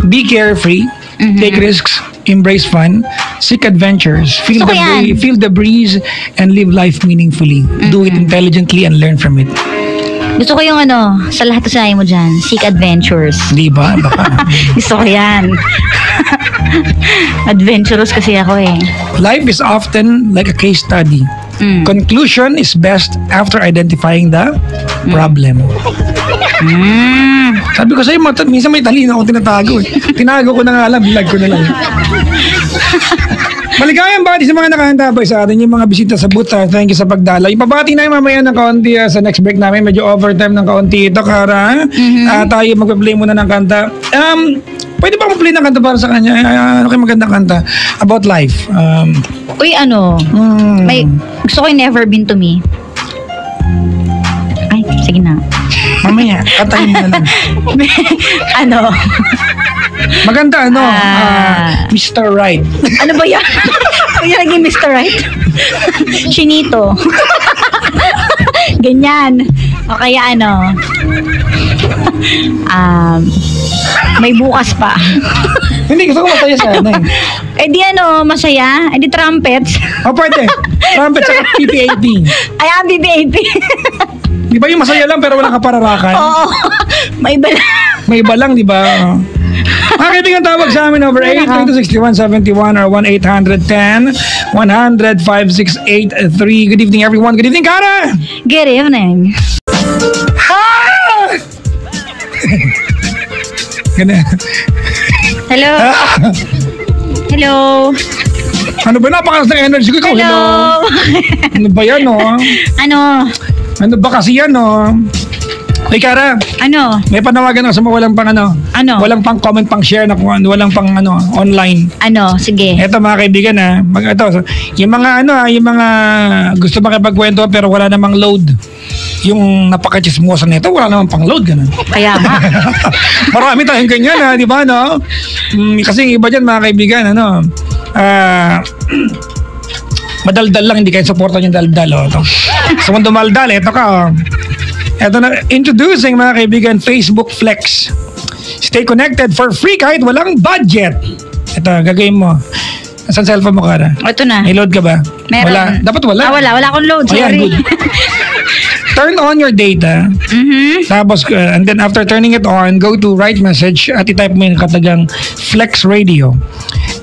Be carefree, take risks, embrace fun, seek adventures, feel the breeze, and live life meaningfully. Do it intelligently and learn from it. Gusto ko yung ano, sa lahat na sinabi mo dyan, seek adventures. Di ba? Baka. Gusto ko yan. Adventurous kasi ako eh. Life is often like a case study. Conclusion is best after identifying the problem. Sabi ko sa'yo, minsan may talino akong tinatago eh. Tinago ko na nga alam, vlog ko na lang. Maligayang bati sa mga nakahantabay sa atin, yung mga bisita sa booth. Thank you sa pagdala. Ipabati na yung mamaya ng kaunti sa next break namin. Medyo overtime ng kaunti ito, Kara. Tayo magpa-play muna ng kanta. Pwede ba mag-play ng kanta para sa kanya? Ano kayo magandang kanta? About life. Uy, ano? Gusto ko yung Never Been to Me. Ay, sige na. Mamaya, katayin mo na lang. Ano? Maganda, Mr. Right. Ano ba yan? Ano yan naging Mr. Right? Chinito. Ganyan. O kaya ano? May bukas pa. Hindi, gusto ko masaya sana eh. Eh di ano, masaya? Eh di trumpets. Pwede. Trumpet sa PPAP. Ay, BBAP. Di ba yung masaya lang pero walang kapararakan? Oo. May iba lang. May iba lang, di ba? Mga kaibigan, tawag sa amin over 832-6171 or 1-800-10-100-5683. Good evening, everyone. Good evening, Kara! Good evening. Ganun. Hello. Hello. Ano ba? Napakalas ng energy ko. Hello. Ano ba yan, Ano? Ano ba kasi yan, Hey, Kara. Ano? May panawagan ako sa mga walang pang Ano? Walang pang comment, pang share na kung ano, walang pang online. Ano? Sige. Eto mga kaibigan yung mga yung mga gusto makipagkwento pero wala namang load. Yung napaka-chismosa nito, wala namang pang load ganun. Kaya nga. Marami tayong ganyan di ba Kasi yung iba diyan mga kaibigan madaldal lang, hindi kayo supportan yung daldal So kung dumaldal, eto ka Eto na, introducing mga kaibigan, Facebook Flex. Stay connected for free kahit walang budget. Ito, gagawin mo. Saan cellphone mo, Kara? Ito na. May load ka ba? Meron. Wala. Dapat wala. Wala akong load. Sorry. Ayan, good. Turn on your data. Tapos, and then after turning it on, go to write message at itype mo yung katagang Flex Radio.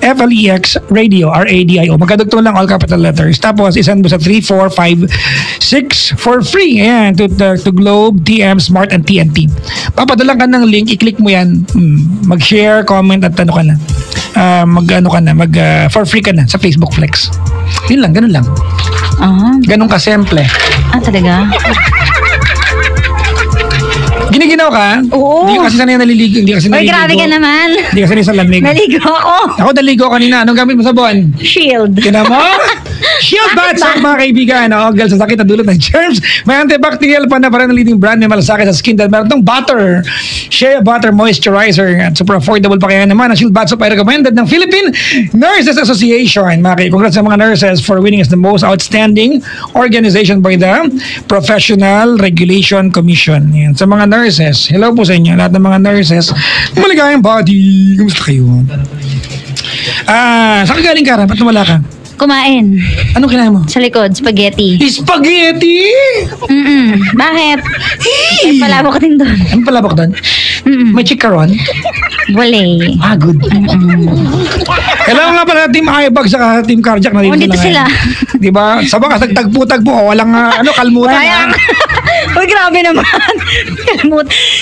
FLEX Radio, RADIO. Magkadugtong lang all capital letters. Tapos, isend mo sa 3456 for free. Ayan, to Globe, TM, Smart, and TNT. Papadalang ka ng link, i-click mo yan. Mag-share, comment, at ano ka na. For free ka na sa Facebook Flex. Yun lang, ganun lang. Ganun ka simple. Talaga? Giniginaw ka? Oo. Hindi kasi sanay naliligo. Hindi kasi naliligo. Grabe ka naman. Hindi kasi sanay sa lamig. Naligo ako. Ako naligo kanina. Anong gamit mo sa buwan? Shield. Kina mo? Shield Bath Soap, mga kaibigan. Gal sa sakit at dulot ng germs. May antibacterial pa na parang leading brand. May malasakit sa skin dahil meron itong butter. Shea Butter Moisturizer. At super affordable pa kaya naman. Ang Shield Bath Soap ay recommended ng Philippine Nurses Association. Congrats sa mga nurses for winning as the most outstanding organization by the Professional Regulation Commission. Yan. Sa mga nurses, hello po sa inyo. Lahat ng mga nurses, maligayang body. Kumusta kayo? Saan ka galing ka? Ba't wala ka? Kumain. Anong kinain mo? Sa likod, spaghetti. Spaghetti! Bakit? May palabok din doon. Ano palabok doon? May chikaron? Wala. Good. Kailangan nga pala Team Ibag sa Team Cardiac na dito sila. Diba? Sa baka tagtagpo-tagpo. Walang kalmutan. Uy, grabe naman.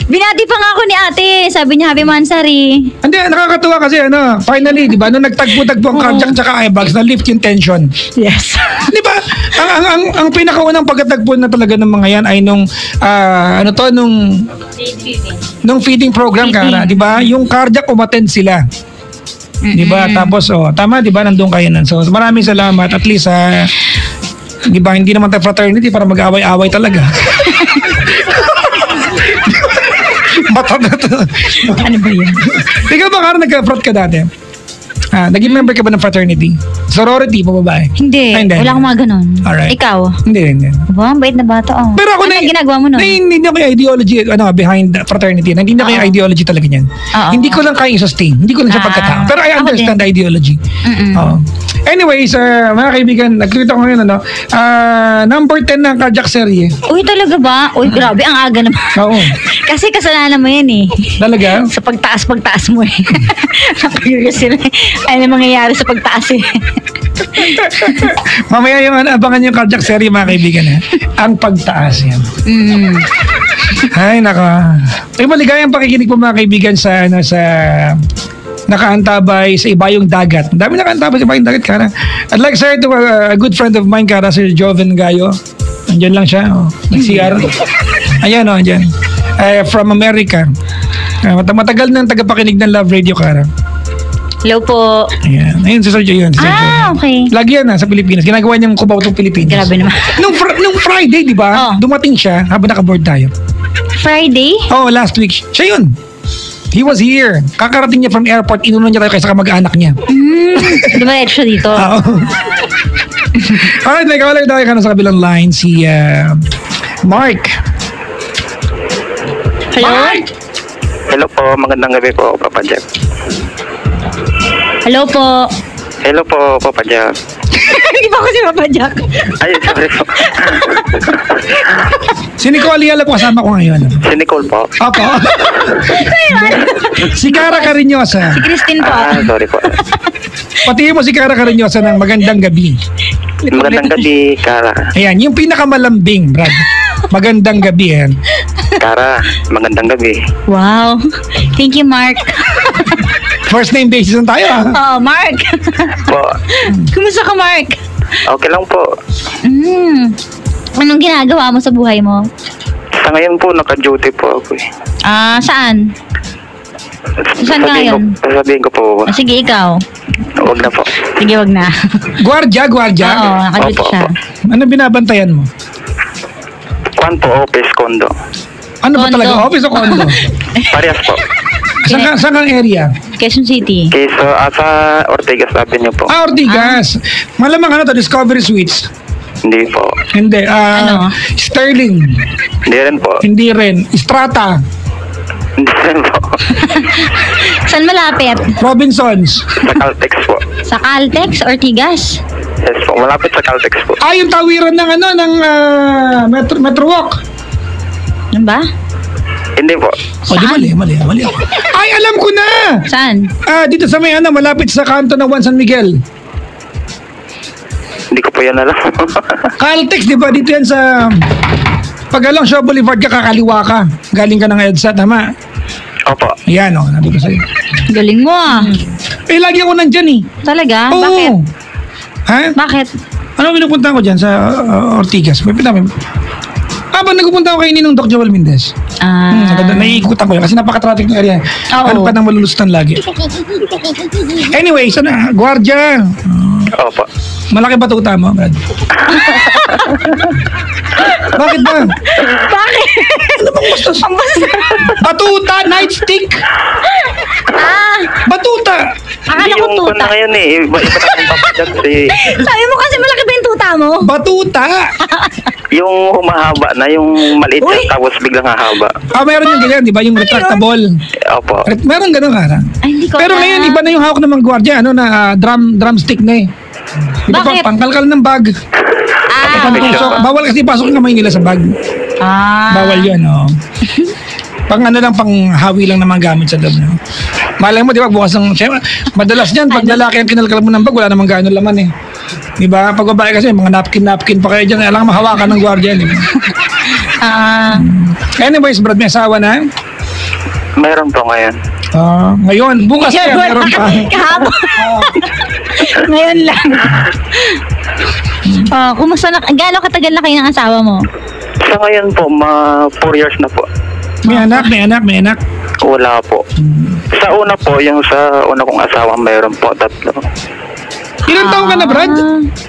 Binati pa nga ako ni ate. Sabi niya, Happy Mansari. Hindi, nakakatuwa kasi finally, di ba, nung nagtagpo-tagpo ang Cardiac tsaka Ibags, na-lift yung tension. Yes. Di ba? Ang pinakaunang pagkatagpo na talaga ng mga yan ay nung feeding program, Kara, di ba? Yung Cardiac umattend sila. Di ba? Tapos, tama, di ba, nandun kayo nan. So, maraming salamat. At least, di ba, hindi naman tayo fraternity para mag-away-away talaga. Mata na to. Ano ba yun? Ikaw ba, Kara, nagka-frat ka dati? Naging member ka ba ng fraternity? Sorority, babae? Hindi. Wala akong mga ganun. Alright. Ikaw? Hindi. Diba? Ang bait na bata. Pero ako ano ginagawa mo nun? Hindi ko yung ideology behind fraternity. Hindi ko yung ideology talaga niyan. Hindi ko lang kaya i-sustain. Hindi ko lang siya pagkatao. Pero I understand the ideology. Anyways, mga kaibigan, nagkita ko ngayon, number 10 ng Cardiac Serie. Uy, talaga ba? Uy, grabe, ang aga naman. Oo. Kasi kasalanan mo yan eh. Talaga? Sa pagtaas mo eh. Curious sila. Ano mangyayari sa pagtaas eh. Mamaya yung abangan yung Cardiac Serie, mga kaibigan. Ang pagtaas yan. Ay, naka. Ay, maligayang pakikinig po, mga kaibigan, sa nakaantabay sa Ibayong Dagat. Ang dami nakaantabay sa Ibayong Dagat, Kara. I'd like to say to a good friend of mine, Kara, Sir Joven Gayo. Andyan lang siya. Nag-CR. Ayan, andyan. From America. Matagal nang tagapakinig ng Love Radio, Kara. Hello po. Ayan. Ayun, si Sir Joven. Okay. Lagi yan sa Pilipinas. Ginagawa niyang kubaw itong Pilipinas. Grabe naman. Nung Friday, di ba? Dumating siya habang naka-board tayo. Friday? Last week. Siya yun. He was here. Kakarating niya from airport. Inunan niya tayo kaysa kamag-anak niya. Dumalit siya dito. Alright, may kawalan tayo ka na sa kabilang line. Si Mark. Hello? Mark! Hello po, magandang gabi po, Papa Jeff. Hello po. Hello po, Papa Jeff. Hindi ba ako si Papa Jack? Ay, sorry po. Si Nicole Ayala po kasama ko ngayon. Si Nicole po. Opo. Si Cara Carinyosa. Si Christine po. Sorry po. Patingin mo si Cara Carinyosa ng magandang gabi. Magandang gabi, Cara. Ayan, yung pinakamalambing, Brad. Magandang gabi, yan. Cara, magandang gabi. Wow. Thank you, Mark. First name basis lang tayo, Mark. Po, Kumusta ka, Mark? okay lang po. Anong ginagawa mo sa buhay mo? Sa ngayon po, naka-duty po ako eh. Saan? Saan ka ngayon? Sasabihin ko po. Sige, ikaw. Huwag na po. Sige, wag na. Gwardiya. Oo, nakaduty Opo, siya. opo. Ano binabantayan mo? Kwan po, office, condo. Ano ba Condo. talaga? Office o condo? Parehas po. Saan kang area? Quezon City. Okay, so, sa Ortigas Avenue po. Ortigas. Malamang Discovery Suites. Hindi po. Hindi. Ano? Sterling. Hindi rin po. Hindi rin. Strata. Hindi rin po. Saan malapit? Robinsons. Sa Caltex po. Sa Caltex, Ortigas? Yes po, malapit sa Caltex po. Yung tawiran ng Metro Walk. Ano ba? Hindi po. O, di mali ako. Ay, alam ko na! Saan? Dito sa may malapit sa kanto ng Juan San Miguel. Hindi ko po yan alam. Caltex, di ba? Dito yan sa... Pag alang Shaw Boulevard ka, kakaliwa ka. Galing ka ng EDSA, tama? Opo. Ayan, nabi ko sa'yo. Galing mo ah. Lagi ako nandyan Talaga? Oo. Bakit? Ha? Bakit? Ano pinupunta ko dyan sa Ortigas? May pinamay. Habang nagpupunta ako kay Ninong Doc Joel Mendez. Naiikutan ko yan kasi napaka-traffic ng area. Oo. Ano pa nang malulustan lagi. Anyway, sana, gwardiya. Opo. Malaki ba tuta mo, Brad? Bakit ba? Bakit? Ano bang bastos? Batuta, nightstick. Batuta. Akala Hindi ko yung tuta. na ngayon eh. Iba na yung papadyak eh. Sabi mo kasi malaki ba yung tuta mo? Batuta. Yung humahaba na, yung maliit Uy! na tapos biglang hahaba. Meron yung ganyan, di ba? Yung retractable. Opo. Meron ganun, Kara. Ay, hindi ko Pero alam. ngayon, iba na yung hawak ng mga gwardiya, drumstick na eh. Di ba, Bakit? pangkalkal ng bag. Pantusok. Bawal kasi pasok yung kamay nila sa bag. Bawal yun, pang pang hawi lang naman gamit sa loob. Malay mo, di ba, bukas ng, madalas niyan, pag lalaki ang kinalkal mo ng bag, wala namang gaano laman eh. Di ba? Pag babae kasi, mga napkin pa kayo dyan, alang mahawakan ng gwardiya. Di ba? Anyways, Brad, may asawa na? Meron po ngayon. Ngayon, bukas kaya meron pa. Kahapon. Ngayon lang. Kumusta na? Gaano katagal na kayo ng asawa mo? Sa ngayon po, 4 years na po. May anak. Wala po. Sa una po, yung sa una kong asawa, meron po 3. Ilang taon ka na, Brad?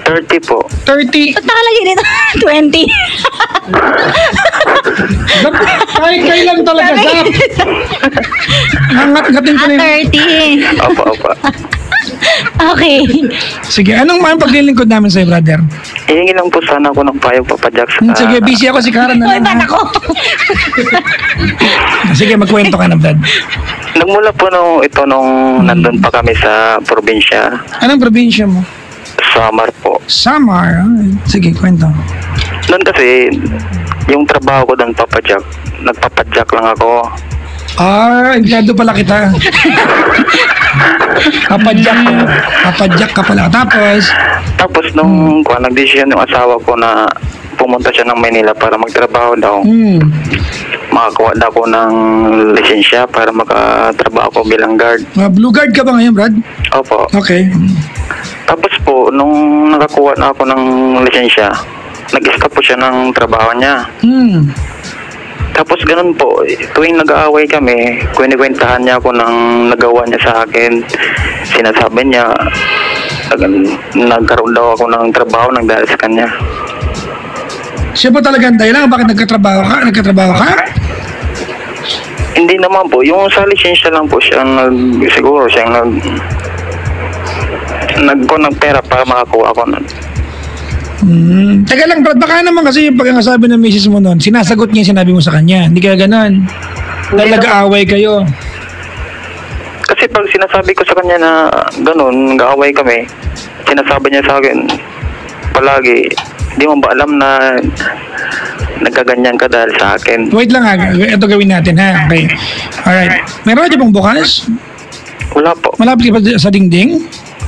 30 po. 30. Ba't nakalagay dito? 20. Kahit kailan talaga, Zap. Hangat-gatin ko na yun. 30. Opo. Okay. Sige, anong mga paglilingkod namin sa'yo, brother? Ihingi lang po sana ako ng payo, Papa Jack. Sige, busy ako si Karen na Hoy, lang. ba't ako? Sige, magkwento ka na, Brad. Nagmula po nung nandun pa kami sa probinsya, Anong probinsya mo? Samar po. Samar. Sige, kwento. Doon kasi, yung trabaho ko doon, Papa Jack, nagpapadyak lang ako. Empleyado pala kita. Kapadyak ka pala. Tapos nung nag-decision yung asawa ko na pumunta siya ng Manila para magtrabaho daw, makakuha daw ko ng lisensya para makatrabaho ko bilang guard. Blue guard ka ba ngayon, Brad? Opo. Okay. Tapos po, nung nakakuha na ako ng lisensya, nag-stop po siya ng trabaho niya. Tapos ganun po, tuwing nag-aaway kami, kwenta-kwentahan niya ako ng nagawa niya sa akin. Sinasabi niya, nagkaroon daw ako ng trabaho dahil sa kanya. Siya ba talaga ang dahilan? Bakit nagkatrabaho ka? Hindi naman po, yung sa lisensya lang po siya siguro siyang nagpera para makakuha ako nun. Teka lang, Brad, baka naman kasi yung pag-angasabi ng misis mo noon, sinasagot niya yung sinabi mo sa kanya. Hindi kaya ganon. Dahil nag-aaway kayo. Kasi pag sinasabi ko sa kanya na ganun, nag-aaway kami, sinasabi niya sa akin palagi, hindi mo ba alam na nagkaganyan ka dahil sa akin? Wait lang ito gawin natin ha. Okay. Alright. Meron ka bang bukas? Wala po. Malapit ka ba sa dingding?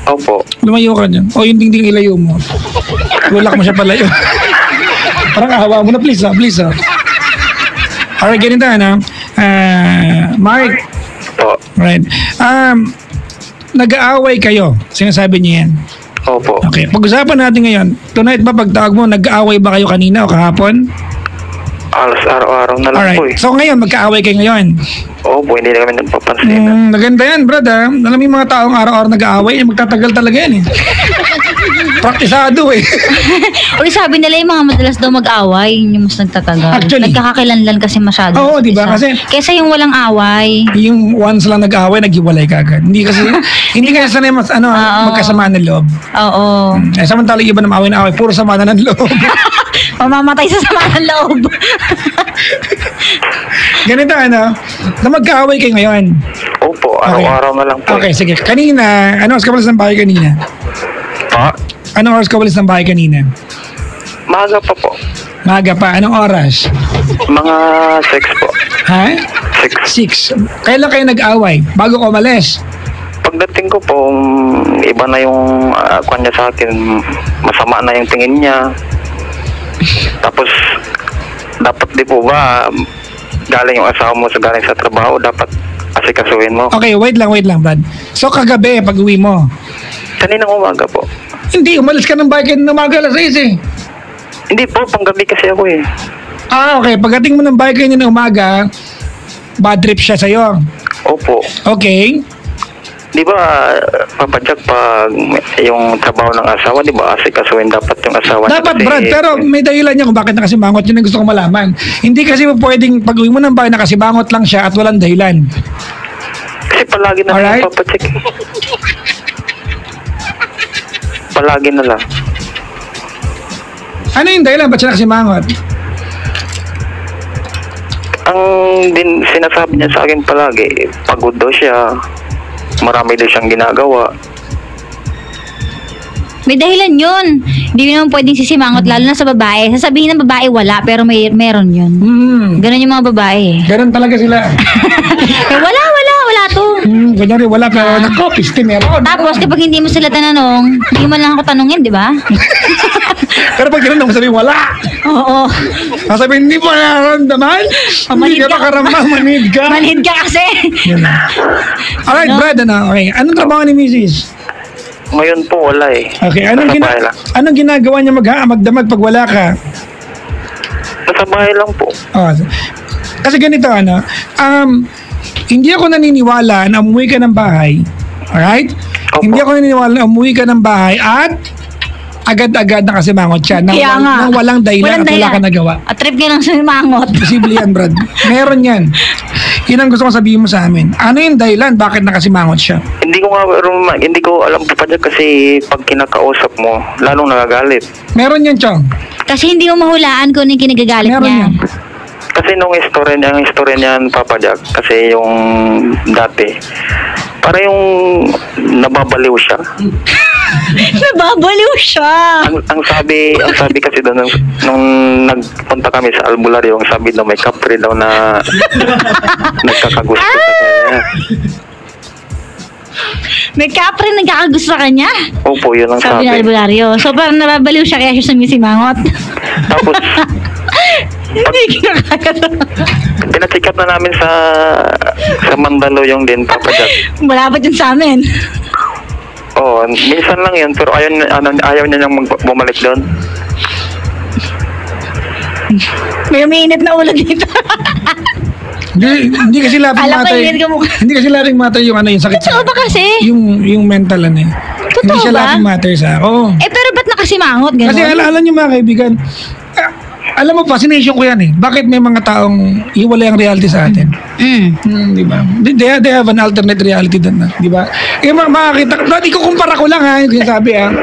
Opo. Lumayo ka dyan. O yung dingding ilayo mo. Tulak mo siya palayo. Parang ahawa mo na, please ha. Alright, ganito Mark. Po. Right. Nag-aaway kayo. Sinasabi niya yan. Opo. Okay. Pag-usapan natin ngayon. Tonight ba pagtawag mo, nag-aaway ba kayo kanina o kahapon? Alas araw-araw na lang Alright. po eh. So ngayon, magkaaway kayo ngayon. Opo, hindi na kami nagpapansin. Maganda yan, brad ha. Alam mo yung mga taong araw-araw nag-aaway, magtatagal talaga yan eh. Praktisado eh. Uy, sabi nila yung mga madalas daw mag-away, yung mas nagtatagal. Actually. Nagkakakilanlan kasi masyado. Oo, di ba? Kesa yung walang away. Yung once lang nag-aaway, naghiwalay ka agad. Hindi kasi sanay magkasama ng loob. Oo. Samantala iba na away na away, puro sama na ng loob. Mamamatay sa sama ng loob. Ganito na magkaaway kayo ngayon. Opo, araw-araw na lang po. Okay, sige. Kanina, ano oras ka walis ng bahay kanina? Pa? Ano oras ka walis ng bahay kanina? Maaga pa po. Maaga pa. Anong oras? Mga 6 po. Ha? 6. 6. Kailan kayo nag-away? Bago ko umalis? Pagdating ko po, iba na yung kanya sa akin. Masama na yung tingin niya. Tapos, dapat di po ba, galing yung asawa mo galing sa trabaho, dapat asikasuhin mo. Okay, wait lang, Brad. So, kagabi, pag uwi mo, Kaninang umaga po. hindi, umalis ka ng bahay kayo ng umaga alas 6 eh. Hindi po, panggabi kasi ako eh. Okay. Pagdating mo ng bahay kayo ng umaga, bad trip siya sa'yo. Opo. Okay. Di ba, Papa Jack, pag yung trabaho ng asawa, di ba, asikasuhin dapat yung asawa niya Dapat, kasi, Brad, pero may dahilan niya kung bakit nakasimangot. Yun ang gusto kong malaman. Hindi kasi pwedeng pag uwi mo ng bahay nakasimangot lang siya at walang dahilan. Kasi palagi na Alright. lang, Papa Jack. Palagi na lang. Ano yung dahilan? Ba't siya nakasimangot? Ang sinasabi niya sa akin palagi, pagod daw siya, marami daw siyang ginagawa. May dahilan yun. Hindi naman pwedeng sisimangot, lalo na sa babae. Sasabihin ng babae, wala, pero meron yun. Ganon yung mga babae. Ganon talaga sila. Wala to. Kunyari, wala pero nako, meron. Tapos, kapag hindi mo sila tanong, hindi mo lang ako tanungin, di ba? Pero pag tinanong mo, sabihin, wala. Oo. Sabihin, hindi mo nararamdaman? Hindi ka makarama, manid ka. Manhid ka kasi. Yun na. Alright, No? Brad, okay. Anong trabaho ni Mrs.? Ngayon po, wala eh. Okay, Nasa bahay lang. anong ginagawa niya magdamag pag wala ka? Nasa bahay lang po. Kasi ganito, hindi ako naniniwala na umuwi ka ng bahay. Alright? Opo. Hindi ako naniniwala na umuwi ka ng bahay at agad-agad nakasimangot siya nang, Kaya nga. nang walang dahilan at wala ka nagawa. At trip ka lang sumimangot. Posible yan, Brad. Meron yan. Yun ang gusto kong sabihin mo sa amin. Ano yung dahilan? Bakit nakasimangot siya? Hindi ko alam po pa dyan kasi pag kinakausap mo, lalong nagagalit. Meron yan, Chong. Kasi hindi mo mahulaan kung ano yung kinagagalit Meron niya. yan. Kasi nung istorya niya Papa Jack, kasi yung dati, para yung nababaliw siya. Nababaliw siya. Ang sabi kasi doon nung nagpunta kami sa albularyo, ang sabi daw may kapre daw na nagkakagusto sa kanya. May kapre nagkakagusto sa kanya. Opo, yun ang Sabi sabi. ng albularyo. So parang nababaliw siya kaya siya sumisimangot. Tapos, Hindi kinakaya. pinacheck up na namin sa Mandaluyong din, Papa Jack. Malapit yun sa amin. Oo, minsan lang yun, pero ayaw niya niyang bumalik doon. May umiinit na ulo dito. Hindi kasi lating Alam ko, matter. hindi ka mukha. Hindi kasi lating matter yung yung sakit. Totoo ba kasi? Yung mental eh. Totoo Hindi siya ba? lating matter sa ako. Pero ba't nakasimangot? Ganon? Kasi alam niyo mga kaibigan, alam mo, fascination ko yan eh. Bakit may mga taong iwala ang reality sa atin? Di ba? They have an alternate reality doon na. Di ba? Makakita, dati ko kumpara ko lang ha, yung sinasabi ha.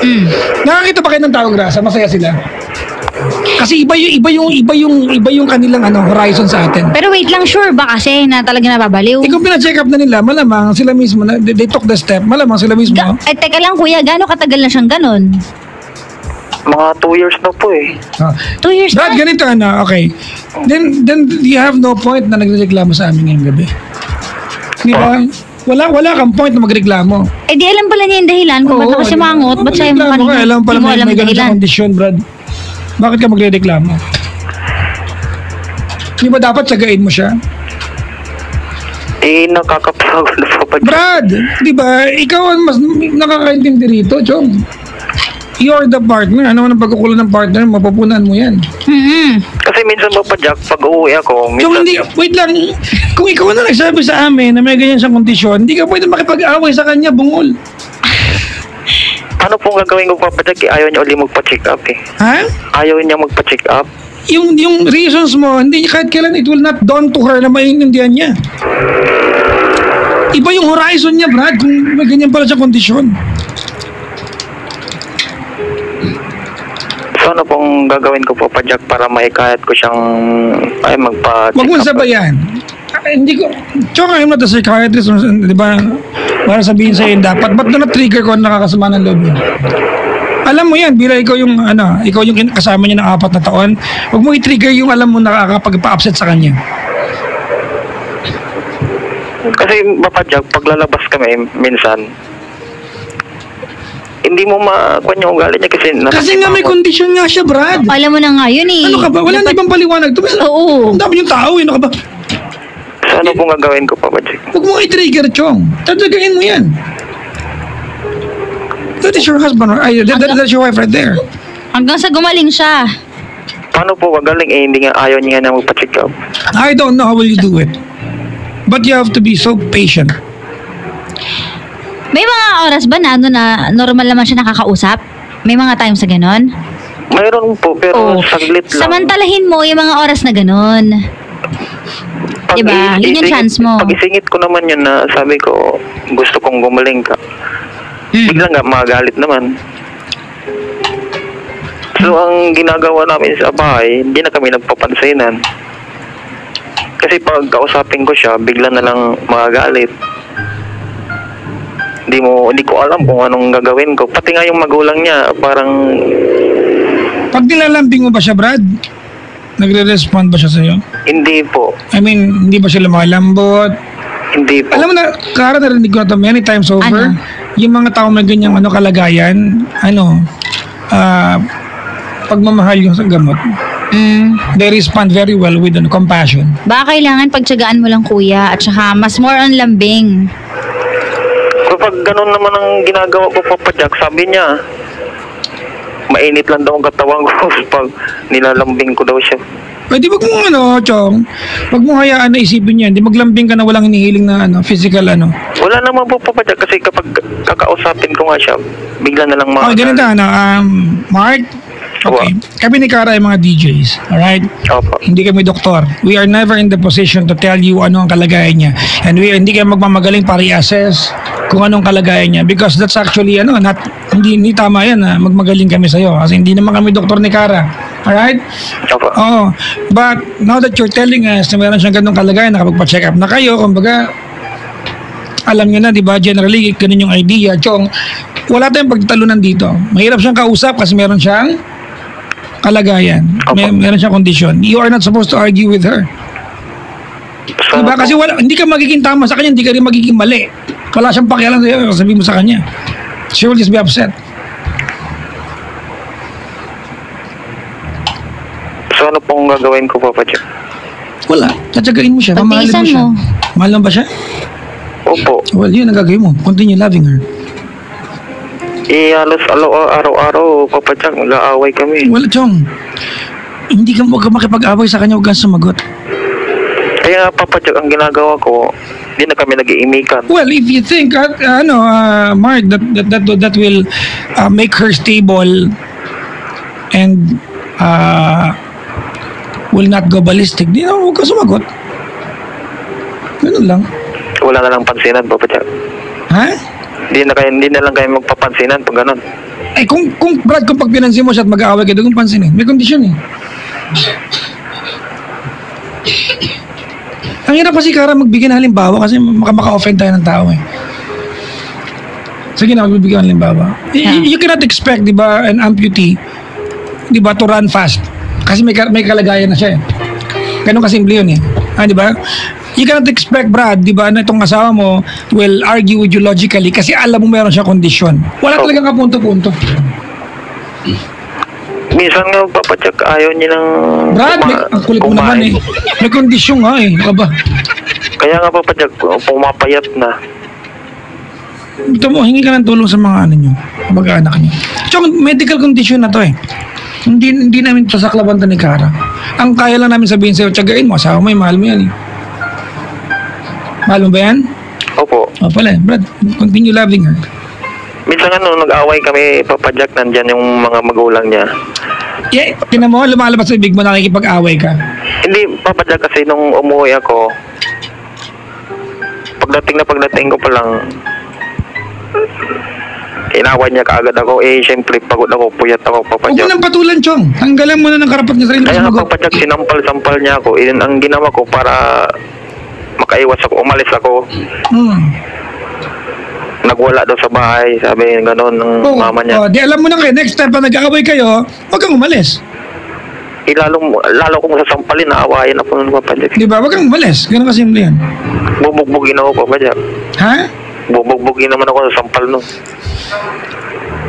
Nakakita ba kayo ng taong grasa? Masaya sila. Kasi iba yung kanilang horizon sa atin. Pero wait lang, sure ba kasi na talaga nababaliw? Kung pina-check up na nila, malamang sila mismo, they took the step, malamang sila mismo. Teka lang kuya, gaano katagal na siyang ganon? Mga 2 years na po eh. 2 years Brad, na? ganito okay. Then you have no point na nagreklamo sa amin ngayong gabi. Di ba? Wala kang point na magreklamo. Di alam pala niya yung dahilan kung ba't nakasimangot, ba't sa'yo mo kanina? Alam pala Di mo alam may ganun sa dahilan. kondisyon, Brad. Bakit ka magreklamo? Di ba dapat sagain mo siya? Nakakapagod na Papa Jack. Brad, di ba, ikaw ang mas nakakaintindi rito, Chong. You're the partner. Ano ang pagkukulo ng partner, mapupunan mo yan. Kasi minsan Papa Jack, pag uuwi ako, Chong, minsan, hindi, wait lang. Kung ikaw na nagsabi sa amin na may ganyan siyang kondisyon, hindi ka pwede makipag-away sa kanya, bungol. ano pong gagawin ko Papa Jack? Ayaw niya uli magpa-check up eh. Ha? Ayaw niya magpa-check up. Yung reasons mo, hindi kahit kailan it will not dawn to her na maintindihan niya. Iba yung horizon niya, Brad, kung may ganyan pala siyang kondisyon. So ano pong gagawin ko Papa Jack para maikayat ko siyang magpa-check Huwag mo up? sabayan. Hindi ko, Chong, I'm not a psychiatrist, di ba? Para sabihin sa'yo dapat, ba't na trigger ko nakakasama ng loob niya? Alam mo yan, bila ikaw yung kasama niya ng 4 na taon, huwag mo i-trigger yung alam mo nakakapagpa-upset sa kanya. Kasi Papa Jack, paglalabas kami minsan, hindi mo makuha yung ugali niya kasi nga may kondisyon nga siya, Brad. Alam mo na nga yun eh. Ano ka ba? Wala na ibang paliwanag. Oo. Ang dami yung tao, ano ka ba? So ano pong gagawin ko, Papa Jack? Huwag mo i-trigger, Chong. Tatagain mo yan. That is your husband. That's your wife right there. Hanggang sa gumaling siya. Paano po gagaling hindi nga ayaw niya na magpa-check up? I don't know how will you do it. But you have to be so patient. May mga oras ba na normal naman siya nakakausap? May mga times sa ganon? Mayroon po, pero saglit lang. Samantalahin mo yung mga oras na ganon. Diba? Yun yung chance mo. Pag isingit ko naman yun na sabi ko, gusto kong gumaling ka. Biglang nga magalit naman. So, ang ginagawa namin sa bahay, hindi na kami nagpapansinan. Kasi pag kausapin ko siya, bigla na lang magagalit. Hindi ko alam kung anong gagawin ko. Pati nga yung magulang niya, parang... Pag nilalambing mo ba siya, Brad? Nagre-respond ba siya sa'yo? Hindi po. I mean, hindi ba siya lumalambot? Hindi po. Alam mo na, Kara, narinig ko na ito many times over. Ano? Yung mga tao may ganyang kalagayan, pagmamahal yung sa gamot. They respond very well with compassion. Baka kailangan pagtsagaan mo lang, kuya, at saka mas more on lambing. Kapag ganun naman ang ginagawa ko, Papa Jack, sabi niya, mainit lang daw ang katawan ko pag nilalambing ko daw siya. Di wag mo Chong, wag mo hayaan na isipin yan. Di maglambing ka na walang hinihiling na physical Wala naman po, Papa Jack, kasi kapag kakausapin ko nga siya, bigla na lang ganito Mark, okay. Kami ni Kara ay mga DJs, alright? Opo. Hindi kami doktor. We are never in the position to tell you ano ang kalagayan niya. And hindi kami magmamagaling para i-assess kung anong kalagayan niya. Because that's actually, hindi tama yan na magmagaling kami sa'yo. Kasi hindi naman kami doktor ni Kara. Alright? Opo. Oo. But now that you're telling us na meron siyang ganong kalagayan, nakapagpa-check up na kayo, kumbaga, alam niyo na, di ba? Generally, ganun yung idea. Chong, wala tayong pagtatalunan dito. Mahirap siyang kausap kasi meron siyang kalagayan. Meron siyang kondisyon. You are not supposed to argue with her. So, diba? Kasi hindi ka magiging tama sa kanya, hindi ka rin magiging mali. Wala siyang pakialam sa'yo, sabihin mo sa kanya. She will just be upset. So ano pong gagawin ko, Papa Jack? Wala. Tatsagain mo siya. Mamahalin mo siya. Mahal mo ba siya? Opo. Well, yun ang gagawin mo. Continue loving her. Halos araw-araw, Papa Jack, mag-aaway kami. Wala, Chong. Huwag ka makipag-away sa kanya, huwag kang sumagot. Kaya Papa Jack, ang ginagawa ko, hindi na kami nag-iimikan. Well, if you think, Mark, that will make her stable and will not go ballistic, huwag ka sumagot. Ganun lang. Wala na lang pansinan, Papa Jack. Ha? Hindi na lang kayo magpapansinan pag ganun. Eh, kung Brad, kung pag pinansin mo siya at mag-aaway kayo, kung pansinin, may kondisyon eh. Ang hirap kasi, Kara, magbigyan ng halimbawa kasi maka-offend tayo ng tao eh. Sige na, magbibigyan ng halimbawa. You cannot expect, di ba, an amputee, di ba, to run fast. Kasi may kalagayan na siya eh. Ganun kasimple yun eh. Di ba? You cannot expect, Brad, di ba, na itong asawa mo will argue with you logically kasi alam mo meron siya kondisyon. Wala talagang kapunto-punto. Minsan nga, Papa Jack, ayaw niya ng... Brad, ang kulit mo naman eh. May kondisyon nga eh. Aba. Kaya nga, Papa Jack, pumapayat na. Ito mo, hingi ka ng tulong sa mga mag-anak niyo. Tsaka medical condition na to eh. Hindi namin sasaklaban to ni Kara. Ang kaya lang namin sabihin sa'yo, tsagain mo, asawa mo, mahal mo yan eh. Mahal mo ba yan? Opo. O pala, Brad, continue loving her. Minsan nga nag-aaway kami, Papa Jack, nandyan yung mga magulang niya. Yeah, tinan mo, lumalabas sa bibig mo, nakikipag-away ka. Hindi, Papa Jack, kasi nung umuwi ako, pagdating ko pa lang, inaway niya kaagad ako. Siyempre, pagod ako, puyat ako, Papa Huwag Jack. mo nang patulan, Chong. Tanggalan mo na ng karapat niya sarili. Kaya nga, Papa Jack, sinampal-sampal niya ako. Ang ginawa ko para makaiwas ako, umalis ako. nagwala daw sa bahay, sabi gano'n ng mama niya. Di alam mo na kayo, next time pa nag-aaway kayo, huwag kang umalis. Lalo kong sasampalin, naawayan ako ng Papa Jack. Di ba? Huwag kang umalis. Ganun kasimple yan. Bubugbugin ako, Papa Jack. Ha? Bubugbugin naman ako sa sampal no.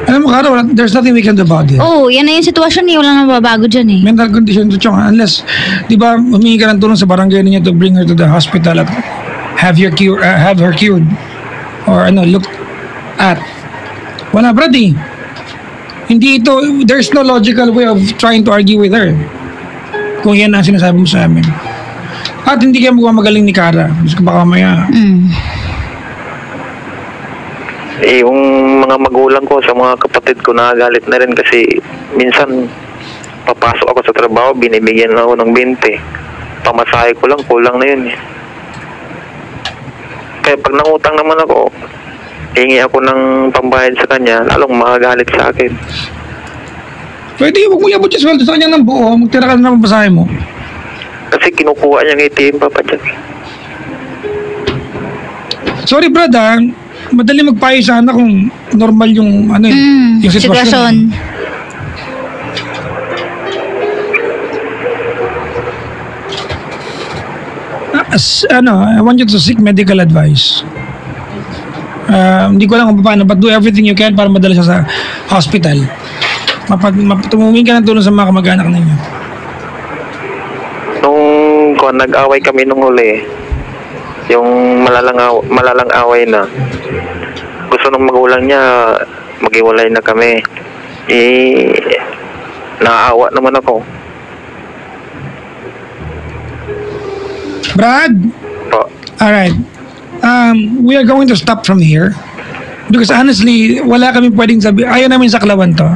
Alam mo, Caro, there's nothing we can do about it. Oo, yan na yung sitwasyon eh. Wala nang babago dyan eh. Mental condition to Chong. Unless, di ba, humingi ka ng tulong sa barangay niya to bring her to the hospital at have her cured. Or looked at. Wala, brady. Hindi ito, there's no logical way of trying to argue with her. Kung yan ang sinasabi mo sa amin. At hindi kayo magaling ni Cara. Gusto ko baka maya. Yung mga magulang ko sa mga kapatid ko nagagalit na rin kasi minsan papasok ako sa trabaho, binibigyan ako ng 20. Pamasahe ko lang, kulang na yun eh. Kaya pag nangutang naman ako, hingi ako ng pambayad sa kanya, lalong magagalit sa akin. Pwede, huwag mo iabot yung sweldo sa kanya ng buo, magtira ka na ng pasahe mo. Kasi kinukuha niyang ATM, Papa Jack. Sorry, brad, madali magpayo sana kung normal yung yung sitwasyon. I want you to seek medical advice. Hindi ko alam kung paano, but do everything you can para madala siya sa hospital. Tumungin ka ng tulong sa mga kamag-anak ninyo. Nung nag-away kami nung huli, yung malalang away na, gusto ng magulang niya maghiwalay na kami. Naawa naman ako. Brad? Po. Alright. We are going to stop from here. Because honestly, wala kami pwedeng sabihin. Ayaw namin saklawan to.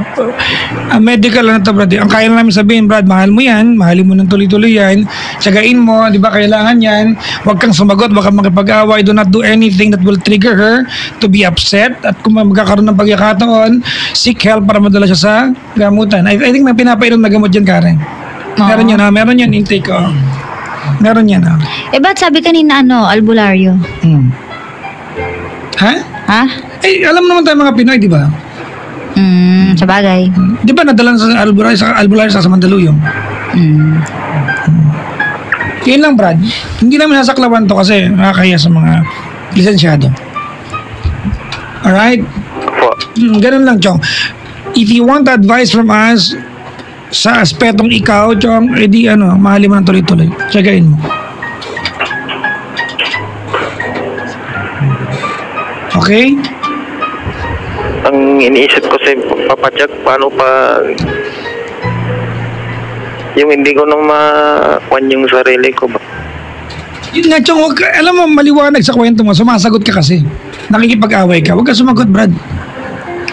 Medical na to, Brad. Ang kaya namin sabihin, Brad, mahal mo yan. Mahalin mo ng tuloy-tuloy yan. Tsagain mo, di ba, kailangan yan. Huwag kang sumagot, huwag kang makipag-away. Do not do anything that will trigger her to be upset. At kung magkakaroon ng pagkakataon, seek help para madala siya sa gamutan. I think may pinapainom na gamot dyan, Karen. Meron yan, meron yan, intake. Meron yan. Ba't sabi kanina albularyo? Ha? Ha? Alam naman tayo mga Pinoy, di ba? Sabagay. Di ba nadalan sa albularyo sa Mandaluyong? Yan lang, Brad. Hindi namin nasaklawan to kasi nakakaya sa mga lisensyado. Alright? Ganun lang, Chong. If you want advice from us sa aspetong ikaw, Chong, edi mahalin mo ng tuloy-tuloy. Tsagain mo. Okay? Ang iniisip ko si Papa Jack, paano pa yung hindi ko na makuhan yung sarili ko ba? Yun nga, Chong, alam mo, maliwanag sa kwento mo, sumasagot ka kasi. Nakikipag-away ka. Huwag ka sumagot, Brad.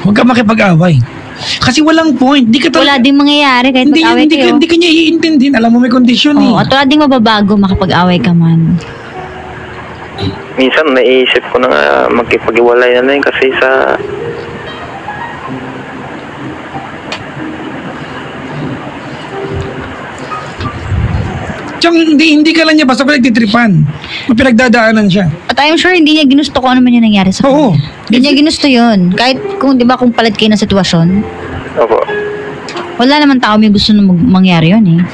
Huwag ka makipag-away. Kasi walang point. Wala ding mangyayari kahit mag-away kayo. Hindi ka niya iintindihin. Alam mo, may kondisyon At wala ding mababago makapag-away ka man. Minsan naisip ko na nga magkipag-iwalay na yun kasi sa Chong, hindi ka lang niya basta pinagtitripan. May pinagdadaanan siya. At I'm sure hindi niya ginusto kung ano man yung nangyari sa kanya. Hindi niya ginusto yun. Kahit kung, di ba, kung palit kayo ng sitwasyon. Opo. Wala naman tao may gusto na mangyari yun eh.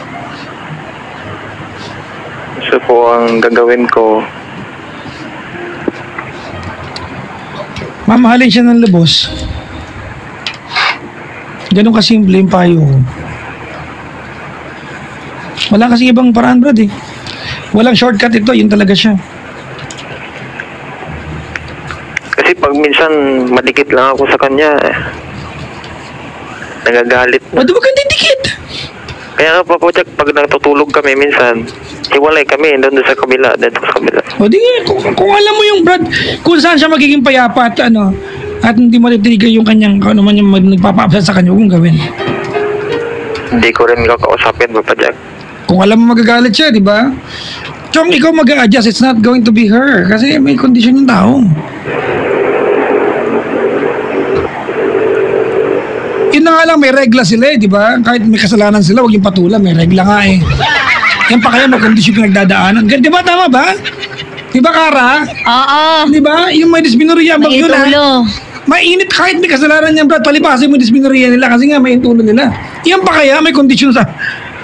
So po ang gagawin ko, mamahalin siya ng lubos. Ganun kasimple yung payo ko. Wala kasi ibang paraan, Brad eh. Walang shortcut ito, yun talaga siya. kasi pag minsan madikit lang ako sa kanya, nagagalit. O, di ba kang didikit? Kaya nga Papa Jack, pag natutulog kami minsan, hiwalay kami doon sa kabila, dito sa kabila. O di nga, kung alam mo yung Brad, kung saan siya magiging payapa at hindi mo natitigil yung kanyang, kung ano man yung nagpapa-upset sa kanya, huwag mong gawin. Hindi ko rin kakausapin, Papa Jack. Kung alam mo magagalit siya, di ba? Chong, ikaw mag-a-adjust, it's not going to be her. Kasi may kondisyon yung tao. Yun na nga lang, may regla sila di ba? Kahit may kasalanan sila, huwag yung patulan, may regla nga eh. Yan pa kaya may kondisyon pinagdadaanan. Di ba, tama ba? Di ba, Kara? Oo. Di ba? Yung may dysmenorrhea, May yun itulo. mainit kahit may kasalanan niyan, Brad. Palipasin mo yung dysmenorrhea nila kasi nga may tulo nila. Yan pa kaya may kondisyon sa...